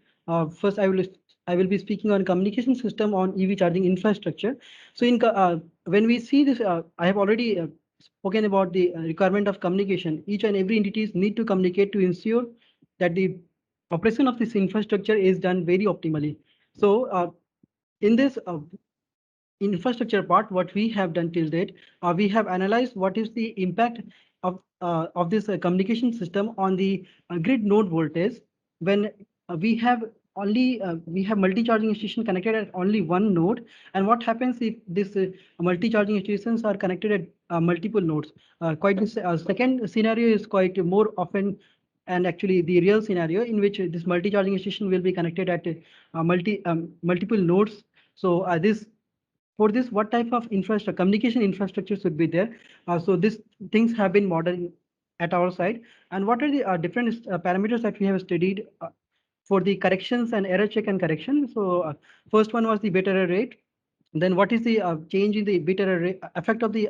first I will be speaking on communication system on EV charging infrastructure. So when we see this, I have already spoken about the requirement of communication. Each and every entities need to communicate to ensure that the operation of this infrastructure is done very optimally. So in this infrastructure part, what we have done till date, we have analyzed what is the impact of this communication system on the grid node voltage when we have multi-charging station connected at only one node, and what happens if this multi-charging stations are connected at multiple nodes. Quite this second scenario is quite more often, and actually the real scenario in which this multi-charging station will be connected at multiple nodes. So this for this, what type of infrastructure, communication infrastructure should be there? So these things have been modeled at our side. And what are the different parameters that we have studied for the corrections and error check and correction? So first one was the bit error rate. Then what is the change in the bit error rate, effect of the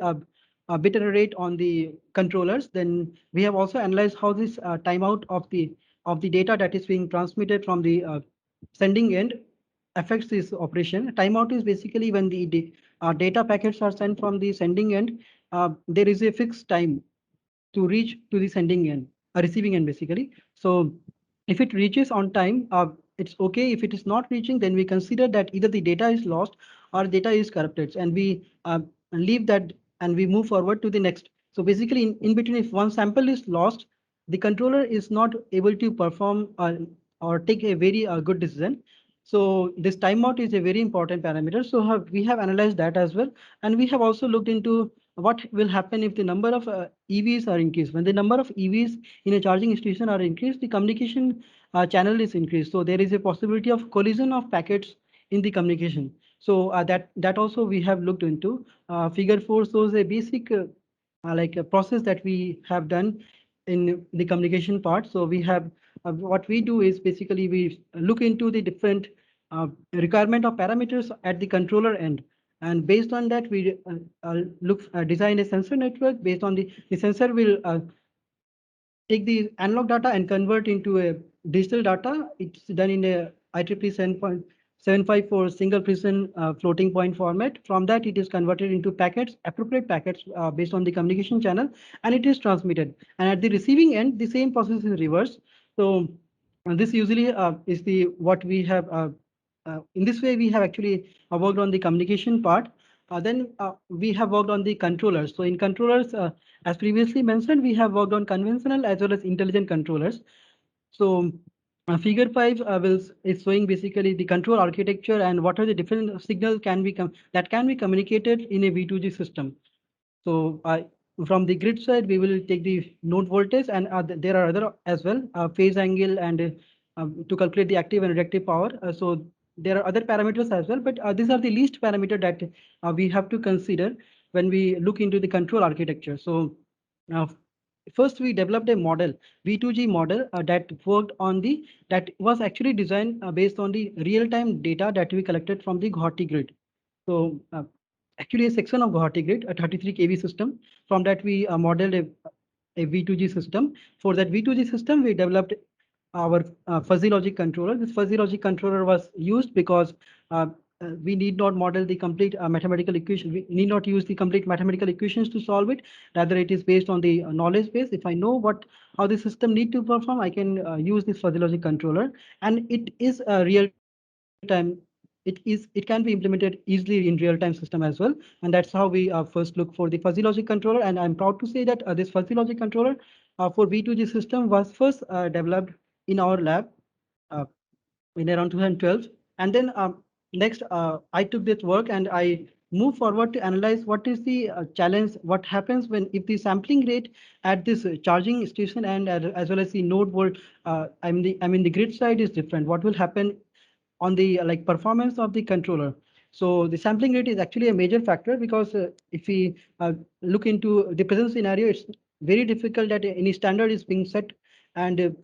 bit error rate on the controllers? Then we have also analyzed how this timeout of the data that is being transmitted from the sending end affects this operation. Timeout is basically when the data packets are sent from the sending end, there is a fixed time to reach to the sending end, receiving end basically. So if it reaches on time, it's okay. If it is not reaching, then we consider that either the data is lost or data is corrupted, and we leave that and we move forward to the next. So basically in between, if one sample is lost, the controller is not able to perform or take a very good decision. So this timeout is a very important parameter. So we have analyzed that as well. And we have also looked into what will happen if the number of EVs are increased. When the number of EVs in a charging station are increased, the communication channel is increased. So there is a possibility of collision of packets in the communication. So that also we have looked into. Figure 4 shows a basic like a process that we have done in the communication part. So we have what we do is basically we look into the different requirement of parameters at the controller end. And based on that, we design a sensor network. Based on the sensor will take the analog data and convert into a digital data. It's done in a IEEE 7.754 single precision floating point format. From that, it is converted into packets, appropriate packets based on the communication channel, and it is transmitted. And at the receiving end, the same process is reversed. So this usually is the what we have. In this way, we have actually worked on the communication part. Then we have worked on the controllers. So in controllers, as previously mentioned, we have worked on conventional as well as intelligent controllers. So figure 5 is showing basically the control architecture and what are the different signals that can be communicated in a V2G system. So from the grid side, we will take the node voltage, and there are other as well, phase angle and to calculate the active and reactive power. So there are other parameters as well, but these are the least parameter that we have to consider when we look into the control architecture. So first we developed a model, V2G model that was actually designed based on the real-time data that we collected from the Guwahati grid. So actually a section of Guwahati grid, a 33 kV system. From that we modeled a V2G system. For that V2G system, we developed our fuzzy logic controller. This fuzzy logic controller was used because we need not model the complete mathematical equation. We need not use the complete mathematical equations to solve it. Rather, it is based on the knowledge base. If I know how the system need to perform, I can use this fuzzy logic controller, and it is a real time. It can be implemented easily in real time system as well, and that's how we first look for the fuzzy logic controller. And I'm proud to say that this fuzzy logic controller for V2G system was first developed in our lab in around 2012. And then next, I took this work and I moved forward to analyze what is the challenge, what happens if the sampling rate at this charging station and as well as the node volt, I mean the grid side is different. What will happen on the performance of the controller? So the sampling rate is actually a major factor, because if we look into the present scenario, it's very difficult that any standard is being set, and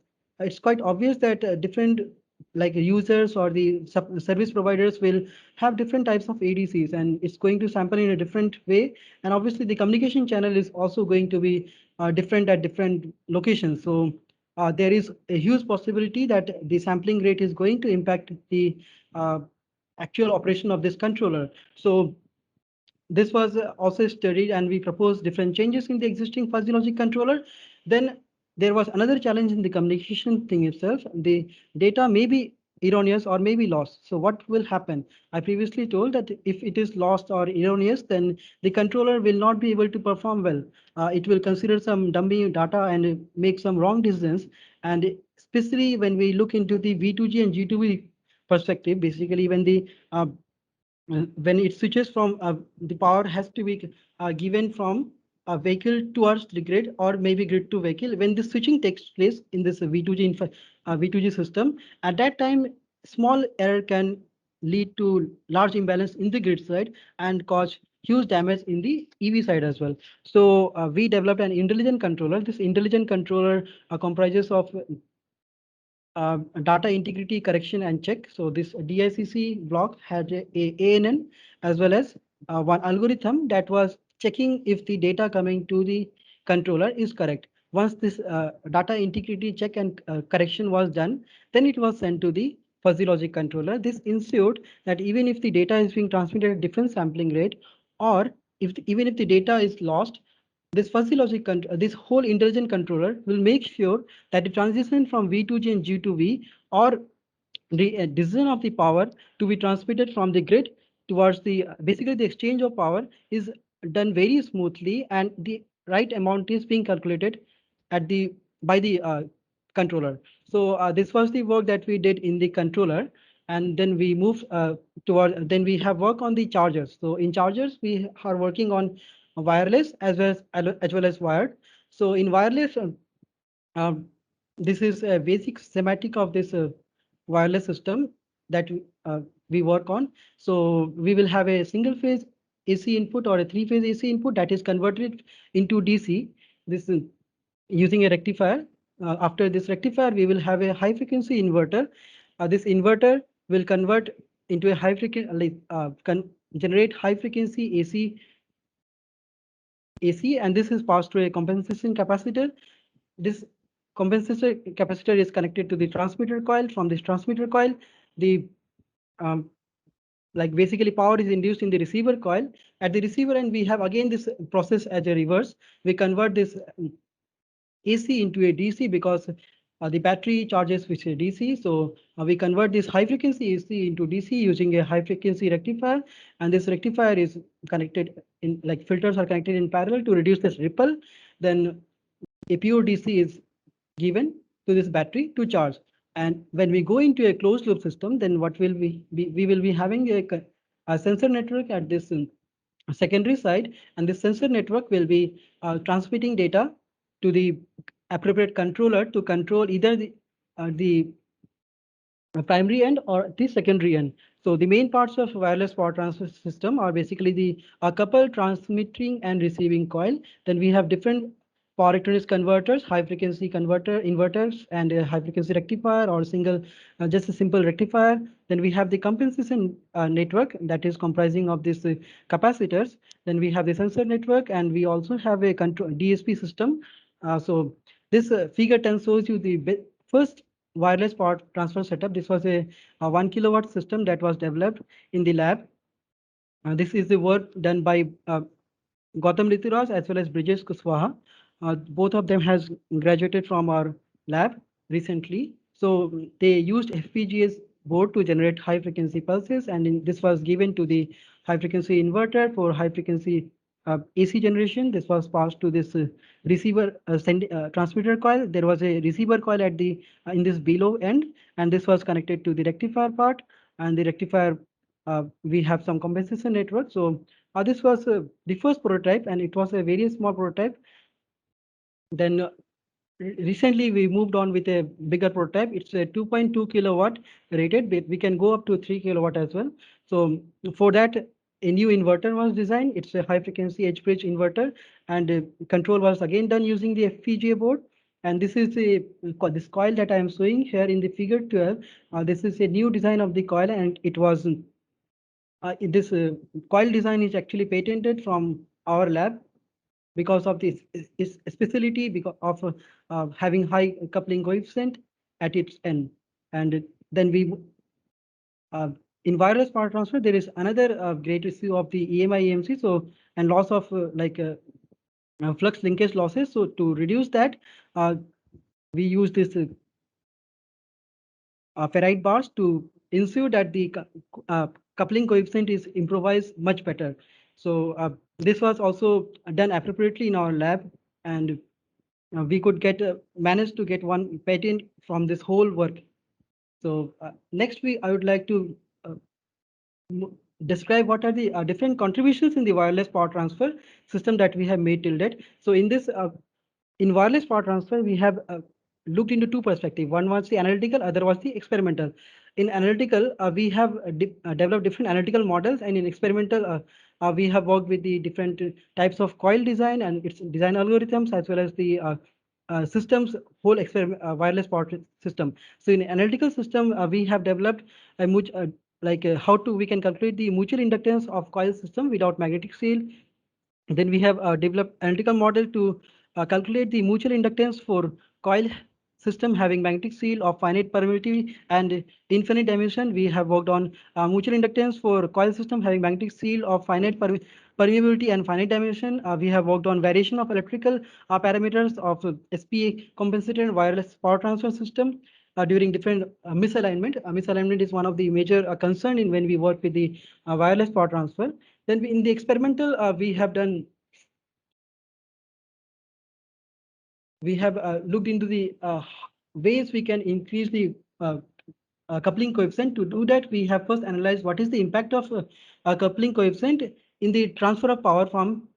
it's quite obvious that different users or the service providers will have different types of ADCs, and it's going to sample in a different way. And obviously the communication channel is also going to be different at different locations. So there is a huge possibility that the sampling rate is going to impact the actual operation of this controller. So this was also studied, and we proposed different changes in the existing fuzzy logic controller. Then there was another challenge in the communication thing itself. The data may be erroneous or may be lost. So what will happen? I previously told that if it is lost or erroneous, then the controller will not be able to perform well. It will consider some dummy data and make some wrong decisions. And especially when we look into the V2G and G2V perspective, basically when it switches from the power has to be given from a vehicle towards the grid, or maybe grid to vehicle. When the switching takes place in this V2G system, at that time small error can lead to large imbalance in the grid side and cause huge damage in the EV side as well. So we developed an intelligent controller. This intelligent controller comprises of data integrity correction and check. So this DICC block had a ANN as well as one algorithm that was checking if the data coming to the controller is correct. Once this data integrity check and correction was done, then it was sent to the fuzzy logic controller. This ensured that even if the data is being transmitted at different sampling rate, or even if the data is lost, this fuzzy logic, this whole intelligent controller will make sure that the transition from V2G and G2V, or the decision of the power to be transmitted from the grid towards the basically the exchange of power, is done very smoothly, and the right amount is being calculated by the controller. So this was the work that we did in the controller, and then we moved then we have work on the chargers. So in chargers, we are working on wireless as well as wired. So in wireless, this is a basic schematic of this wireless system that we work on. So we will have a single phase AC input or a three-phase AC input that is converted into DC. This is using a rectifier. After this rectifier, we will have a high frequency inverter. This inverter will convert into a high frequency, generate high frequency AC, and this is passed to a compensation capacitor. This compensation capacitor is connected to the transmitter coil. From this transmitter coil, the like basically power is induced in the receiver coil. At the receiver end, we have again this process as a reverse. We convert this AC into a DC because the battery charges which is DC. So we convert this high frequency AC into DC using a high frequency rectifier, and this rectifier is connected in like filters are connected in parallel to reduce this ripple. Then a pure DC is given to this battery to charge. And when we go into a closed loop system, then what will we will be having a sensor network at this secondary side, and this sensor network will be transmitting data to the appropriate controller to control either the primary end or the secondary end. So the main parts of wireless power transfer system are basically the coupled transmitting and receiving coil. Then we have different power electronics converters, high frequency converter, inverters, and a high frequency rectifier or single, just a simple rectifier. Then we have the compensation network that is comprising of these capacitors. Then we have the sensor network, and we also have a control DSP system. So this figure 10 shows you the first wireless power transfer setup. This was a 1 kilowatt system that was developed in the lab. This is the work done by Gautam Rituraj as well as Brijesh Kushwaha. Both of them has graduated from our lab recently. So they used FPGA's board to generate high frequency pulses, and this was given to the high frequency inverter for high frequency AC generation. This was passed to this receiver transmitter coil. There was a receiver coil at the in this below end, and this was connected to the rectifier part. And the rectifier, we have some compensation network. So this was the first prototype, and it was a very small prototype. Then recently we moved on with a bigger prototype. It's a 2.2 kilowatt rated, but we can go up to 3 kilowatt as well. So for that, a new inverter was designed. It's a high frequency edge bridge inverter, and control was again done using the FPGA board. And this is this coil that I am showing here in the figure 12. This is a new design of the coil, and it was this coil design is actually patented from our lab because of this specialty, because of having high coupling coefficient at its end. And then we in wireless power transfer, there is another great issue of the EMI EMC. So and loss of flux linkage losses. So to reduce that, we use this ferrite bars to ensure that the coupling coefficient is improvised much better. So this was also done appropriately in our lab, and we could get manage to get one patent from this whole work. So next I would like to describe what are the different contributions in the wireless power transfer system that we have made till date. So in this in wireless power transfer, we have looked into two perspectives. One was the analytical, other was the experimental. In analytical, we have developed different analytical models, and in experimental, we have worked with the different types of coil design and its design algorithms, as well as the systems whole wireless power system. So in analytical system, we have developed a how we can calculate the mutual inductance of coil system without magnetic field. Then we have developed analytical model to calculate the mutual inductance for coil system having magnetic field of finite permeability and infinite dimension. We have worked on mutual inductance for coil system having magnetic field of finite permeability and finite dimension. We have worked on variation of electrical parameters of SPA compensated wireless power transfer system during different misalignment. Misalignment is one of the major concern in when we work with the wireless power transfer. Then in the experimental, we have done. We have looked into the ways we can increase the coupling coefficient. To do that, we have first analyzed what is the impact of coupling coefficient in the transfer of power from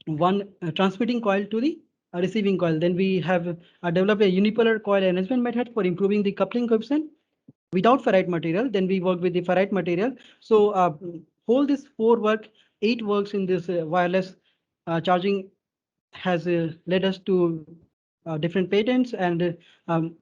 one transmitting coil to the receiving coil. Then we have developed a unipolar coil arrangement method for improving the coupling coefficient without ferrite material. Then we work with the ferrite material. So whole this 8 works in this wireless charging has led us to different patents and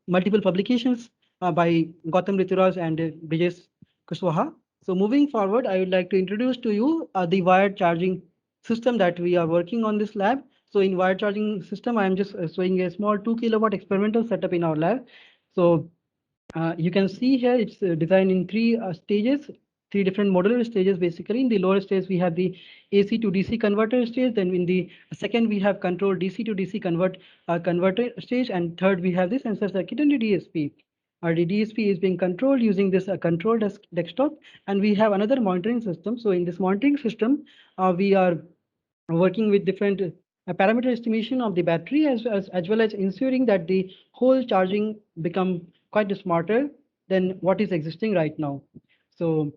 multiple publications. by Gautam Rituraj and Brijesh Kushwaha. So moving forward, I would like to introduce to you the wired charging system that we are working on this lab. So in wired charging system, I am just showing a small 2 kilowatt experimental setup in our lab. So you can see here it's designed in three stages, three different modular stages. Basically, in the lower stage, we have the AC to DC converter stage. Then in the second, we have control DC to DC converter stage. And third, we have the sensor circuit and the DSP. The DSP is being controlled using this control desktop. And we have another monitoring system. So in this monitoring system, we are working with different parameter estimation of the battery as well as ensuring that the whole charging become quite smarter than what is existing right now. So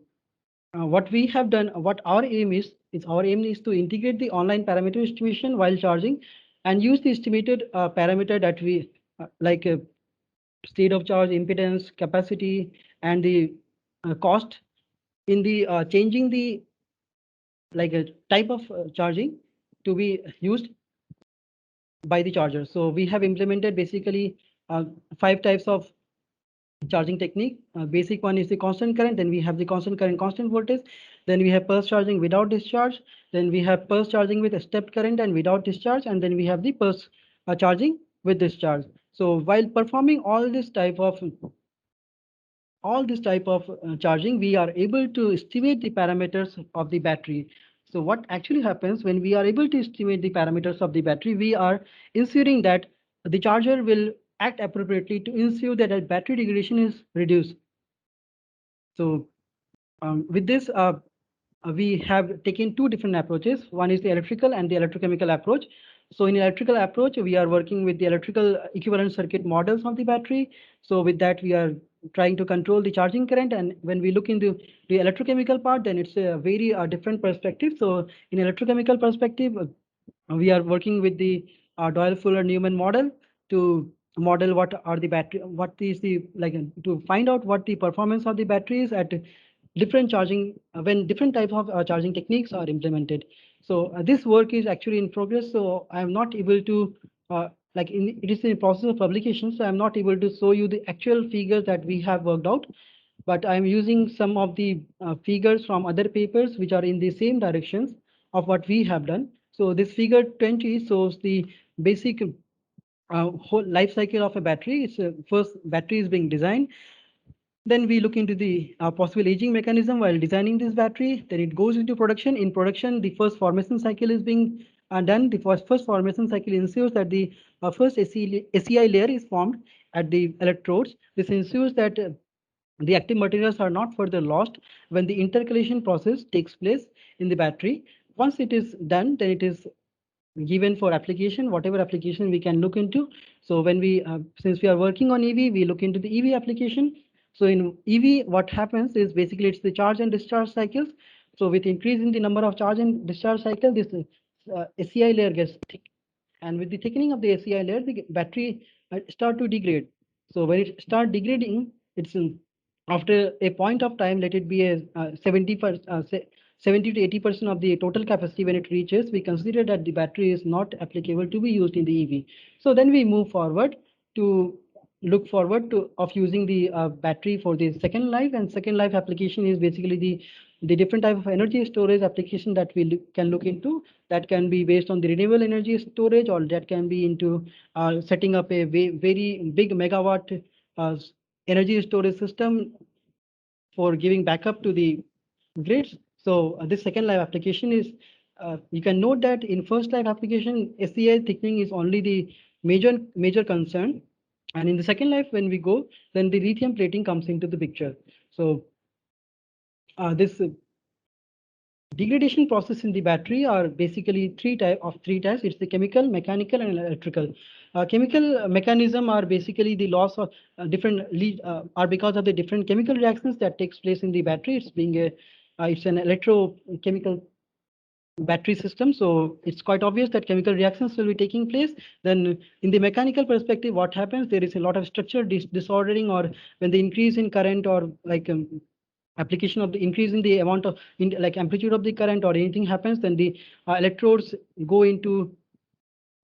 what we have done, what our aim is to integrate the online parameter estimation while charging and use the estimated parameter that we like state of charge, impedance, capacity, and the cost in the changing the like a type of charging to be used by the charger. So we have implemented basically 5 types of charging technique. Basic one is the constant current, then we have the constant current, constant voltage, then we have pulse charging without discharge, then we have pulse charging with a stepped current and without discharge, and then we have the pulse charging with discharge. So while performing all this type of charging, we are able to estimate the parameters of the battery. So what actually happens when we are able to estimate the parameters of the battery, we are ensuring that the charger will act appropriately to ensure that the battery degradation is reduced. So with this, we have taken 2 different approaches. One is the electrical and the electrochemical approach. So in electrical approach, we are working with the electrical equivalent circuit models of the battery. So with that, we are trying to control the charging current. And when we look into the electrochemical part, then it's a very different perspective. So in electrochemical perspective, we are working with the Doyle-Fuller-Newman model to model what is the to find out what the performance of the battery is at different charging when different types of charging techniques are implemented. So this work is actually in progress. So I am not able to it is in process of publication. So I'm not able to show you the actual figures that we have worked out, but I'm using some of the figures from other papers which are in the same directions of what we have done. So this figure 20 shows the basic whole life cycle of a battery. It's first battery is being designed. Then we look into the possible aging mechanism while designing this battery. Then it goes into production. In production, the first formation cycle is being done. The first formation cycle ensures that the first SEI layer is formed at the electrodes. This ensures that the active materials are not further lost when the intercalation process takes place in the battery. Once it is done, then it is given for application, whatever application we can look into. So when we, since we are working on EV, we look into the EV application. So in EV, what happens is basically it's the charge and discharge cycles. So with increasing the number of charge and discharge cycles, this SEI layer gets thick. And with the thickening of the SEI layer, the battery start to degrade. So when it start degrading, it's after a point of time, let it be a 70 to 80% of the total capacity. When it reaches, we consider that the battery is not applicable to be used in the EV. So then we move forward to look forward to of using the battery for the second life. And second life application is basically the different type of energy storage application that we can look into. That can be based on the renewable energy storage, or that can be into setting up a very big megawatt energy storage system for giving backup to the grids. So this second life application is, you can note that in first life application, SEI thickening is only the major concern. And in the second life, when we go, then the lithium plating comes into the picture. So this degradation process in the battery are basically three types. It's the chemical, mechanical, and electrical. Chemical mechanism are basically the loss of are because of the different chemical reactions that takes place in the battery. It's being it's an electrochemical battery system, so it's quite obvious that chemical reactions will be taking place. Then in the mechanical perspective, what happens, there is a lot of structural disordering, or when the increase in current, or like application of the increase in the amount of like amplitude of the current or anything happens, then the electrodes go into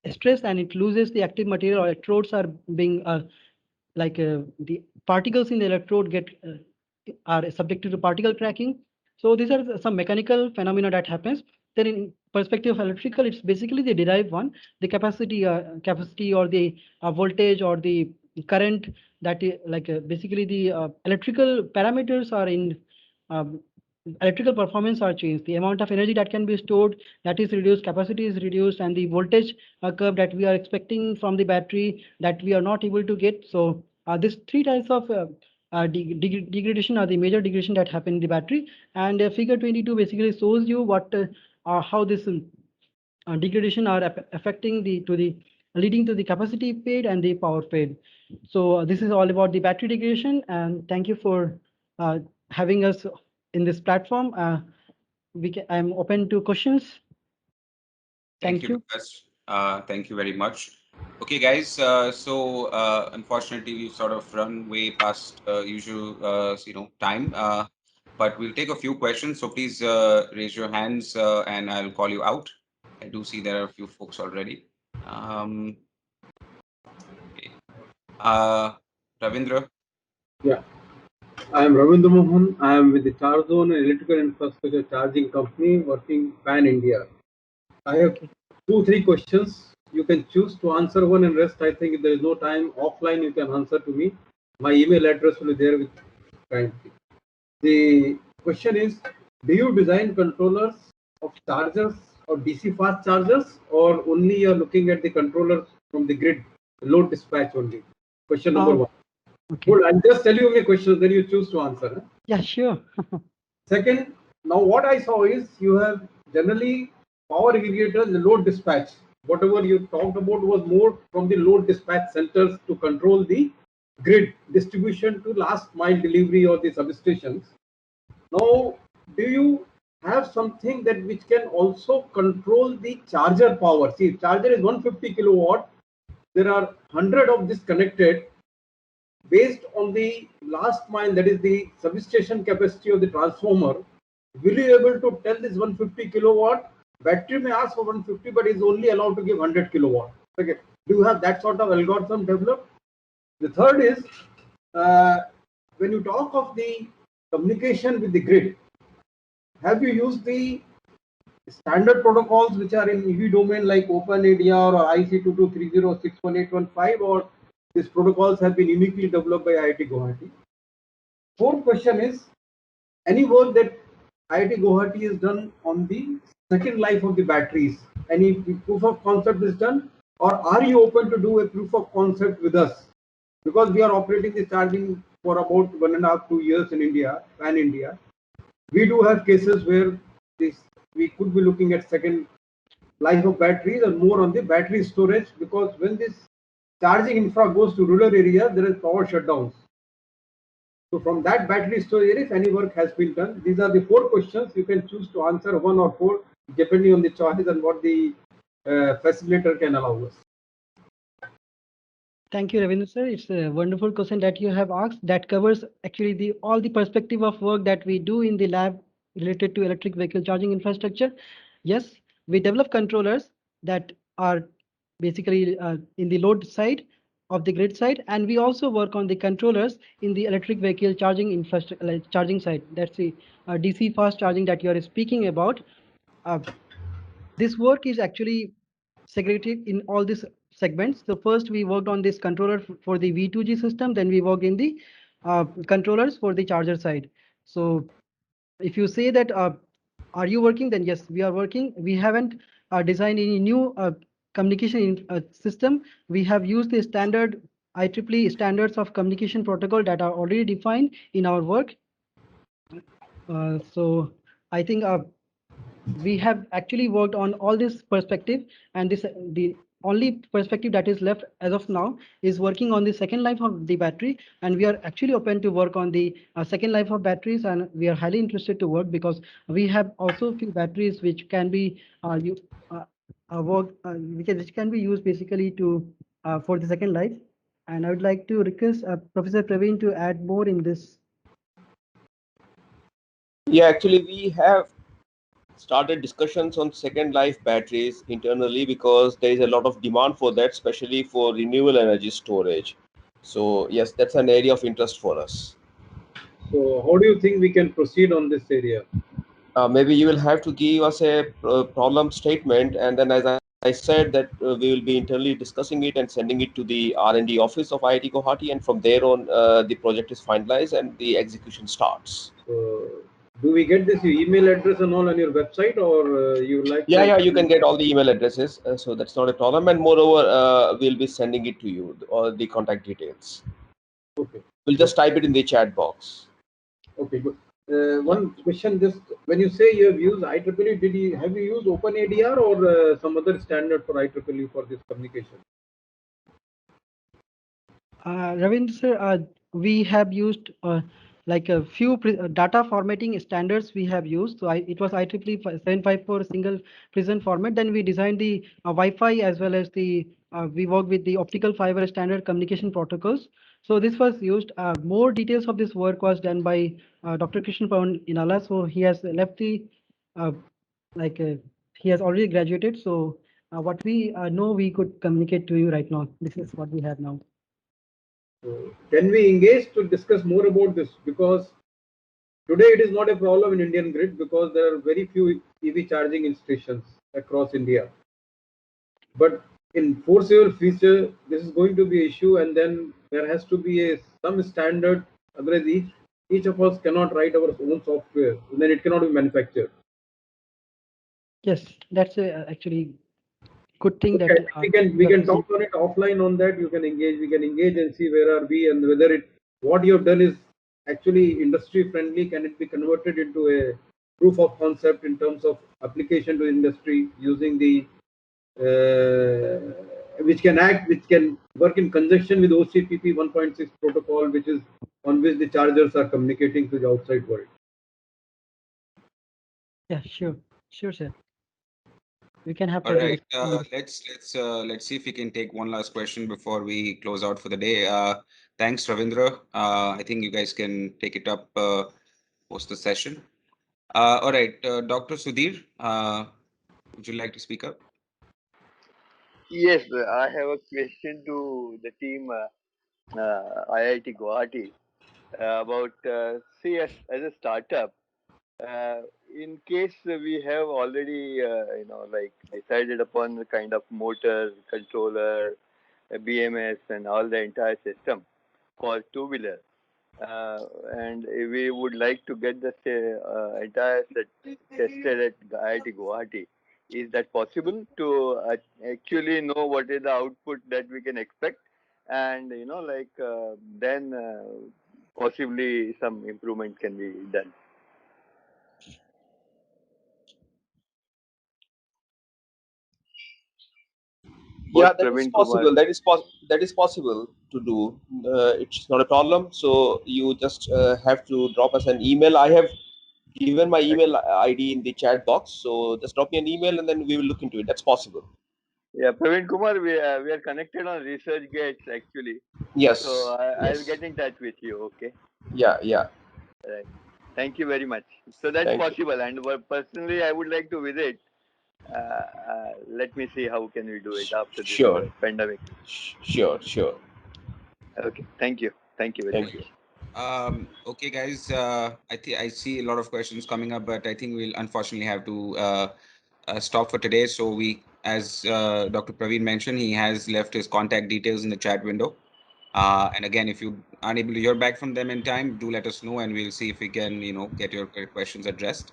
stress and it loses the active material, or electrodes are being the particles in the electrode are subjected to particle cracking. So these are some mechanical phenomena that happens. Then in perspective of electrical, it's basically the derived one, the capacity or the voltage or the current that basically the electrical parameters are in electrical performance are changed. The amount of energy that can be stored, that is reduced, capacity is reduced, and the voltage curve that we are expecting from the battery that we are not able to get. So these three types of degradation are the major degradation that happen in the battery. And figure 22 basically shows you what how this degradation are affecting leading to the capacity fade and the power fade. So this is all about the battery degradation, and thank you for having us in this platform. I'm open to questions. Thank you. Vikas. Thank you very much. Okay, guys. So unfortunately, we've sort of run way past usual time. But we'll take a few questions. So please raise your hands and I'll call you out. I do see there are a few folks already. Okay. Ravindra. Yeah. I am Ravindra Mohan. I am with the Charzone Electrical Infrastructure Charging Company working pan-India. I have 2-3 questions. You can choose to answer one and rest. I think if there is no time offline, you can answer to me. My email address will be there with kindly. The question is, do you design controllers of chargers or DC fast chargers, or only you are looking at the controllers from the grid, load dispatch only? Question number one. Okay. Well, I'll just tell you my questions, then you choose to answer. Huh? Yeah, sure. Second, now what I saw is you have generally power aggregators, the load dispatch. Whatever you talked about was more from the load dispatch centers to control the grid distribution to last mile delivery or the substations. Now, do you have something that which can also control the charger power? See, charger is 150 kilowatt. There are 100 of this connected. Based on the last mile, that is the substation capacity of the transformer, will you able to tell this 150 kilowatt? Battery may ask for 150, but is only allowed to give 100 kilowatt. Okay. Do you have that sort of algorithm developed? The third is, when you talk of the communication with the grid, have you used the standard protocols which are in EV domain like OpenADR or IC223061815, or these protocols have been uniquely developed by IIT Guwahati? Fourth question is, any work that IIT Guwahati has done on the second life of the batteries? Any proof of concept is done, or are you open to do a proof of concept with us? Because we are operating the charging for about 1.5-2 years in India, pan-India. We do have cases where we could be looking at second life of batteries and more on the battery storage, because when this charging infra goes to rural areas, there is power shutdowns. So from that battery storage, if any work has been done, these are the 4 questions. You can choose to answer 1 or 4 depending on the choice and what the facilitator can allow us. Thank you, Ravindra sir. It's a wonderful question that you have asked that covers actually all the perspective of work that we do in the lab related to electric vehicle charging infrastructure. Yes, we develop controllers that are basically in the load side of the grid side, and we also work on the controllers in the electric vehicle charging infrastructure charging side. That's the DC fast charging that you are speaking about. This work is actually segregated in all these segments. So first we worked on this controller for the V2G system, then we worked in the controllers for the charger side. So if you say that are you working, then yes, we are working. We haven't designed any new communication system. We have used the standard IEEE standards of communication protocol that are already defined in our work. So I think we have actually worked on all this perspective, and the only perspective that is left as of now is working on the second life of the battery, and we are actually open to work on the second life of batteries, and we are highly interested to work because we have also few batteries which can be which can be used basically to for the second life. And I would like to request Professor Praveen to add more in this. Yeah, actually we have started discussions on second life batteries internally because there is a lot of demand for that, especially for renewable energy storage. So yes, that's an area of interest for us. So how do you think we can proceed on this area? Maybe you will have to give us a problem statement, and then as I said that we will be internally discussing it and sending it to the R&D office of IIT Guwahati, and from there on the project is finalized and the execution starts. So do we get this email address and all on your website, or you like? Yeah, you can get all the email addresses, so that's not a problem. And moreover, we'll be sending it to you, all the contact details. Okay. We'll just type it in the chat box. Okay, good. One question: just when you say you have used IEEE, have you used OpenADR or some other standard for IEEE for this communication? Ravindra sir, we have used like a few data formatting standards we have used. So it was IEEE 754 single prison format. Then we designed the Wi-Fi as well as the we worked with the optical fiber standard communication protocols. So this was used. More details of this work was done by Dr. Krishna Pawan Inala. So he has left the he has already graduated. So what we know we could communicate to you right now. This is what we have now. Can we engage to discuss more about this? Because today it is not a problem in Indian grid because there are very few EV charging stations across India. But in foreseeable future, this is going to be an issue, and then there has to be some standard. Otherwise, each of us cannot write our own software, and then it cannot be manufactured. Yes, that's actually good thing Okay, that we can talk on it offline on that. You can engage. We can engage and see where are we and whether what you have done is actually industry friendly. Can it be converted into a proof of concept in terms of application to industry using the which can work in conjunction with OCPP 1.6 protocol, which is on which the chargers are communicating to the outside world. Yeah, sure, sir. We can have. All right. Let's see if we can take one last question before we close out for the day. Thanks, Ravindra. I think you guys can take it up post the session. All right, Dr. Sudhir, would you like to speak up? Yes, I have a question to the team IIT Guwahati about CS as a startup. In case we have already, decided upon the kind of motor, controller, BMS, and all the entire system for two-wheeler, and we would like to get the entire set tested at IIT Guwahati. Is that possible to actually know what is the output that we can expect, and then possibly some improvement can be done? Yeah, that is possible. That is possible to do. It's not a problem. So you just have to drop us an email. I have given my email ID in the chat box. So just drop me an email and then we will look into it. That's possible. Yeah, Praveen Kumar, we are connected on ResearchGates actually. Yes. So I'll get in touch with you. Okay. Yeah. Right. Thank you very much. So that's possible. And personally, I would like to visit. Let me see how can we do it after this pandemic. Sure. Okay. Thank you very much. Okay, guys. I see a lot of questions coming up, but I think we'll unfortunately have to stop for today. So as Dr. Praveen mentioned, he has left his contact details in the chat window. And again, if you aren't able to hear back from them in time, do let us know, and we'll see if we can, get your questions addressed.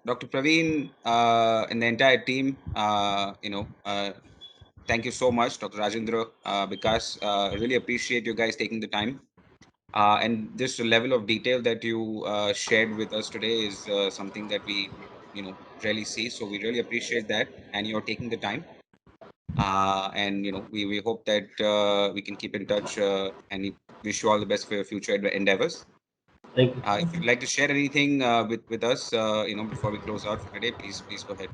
Dr. Praveen and the entire team, thank you so much, Dr. Rajendra, Vikas. Really appreciate you guys taking the time. And this level of detail that you shared with us today is something that we, rarely see. So we really appreciate that, and you're taking the time. And we hope that we can keep in touch, and wish you all the best for your future endeavors. Thank you. If you'd like to share anything with us, before we close out for today, please go ahead.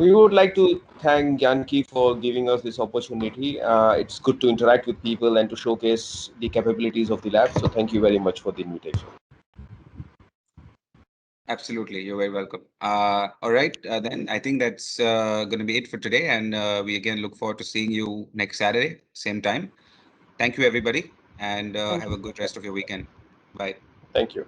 We would like to thank Janki for giving us this opportunity. It's good to interact with people and to showcase the capabilities of the lab. So thank you very much for the invitation. Absolutely, you're very welcome. All right, then I think that's going to be it for today, and we again look forward to seeing you next Saturday, same time. Thank you, everybody, and Thank have you. a good rest of your weekend. Bye. Thank you.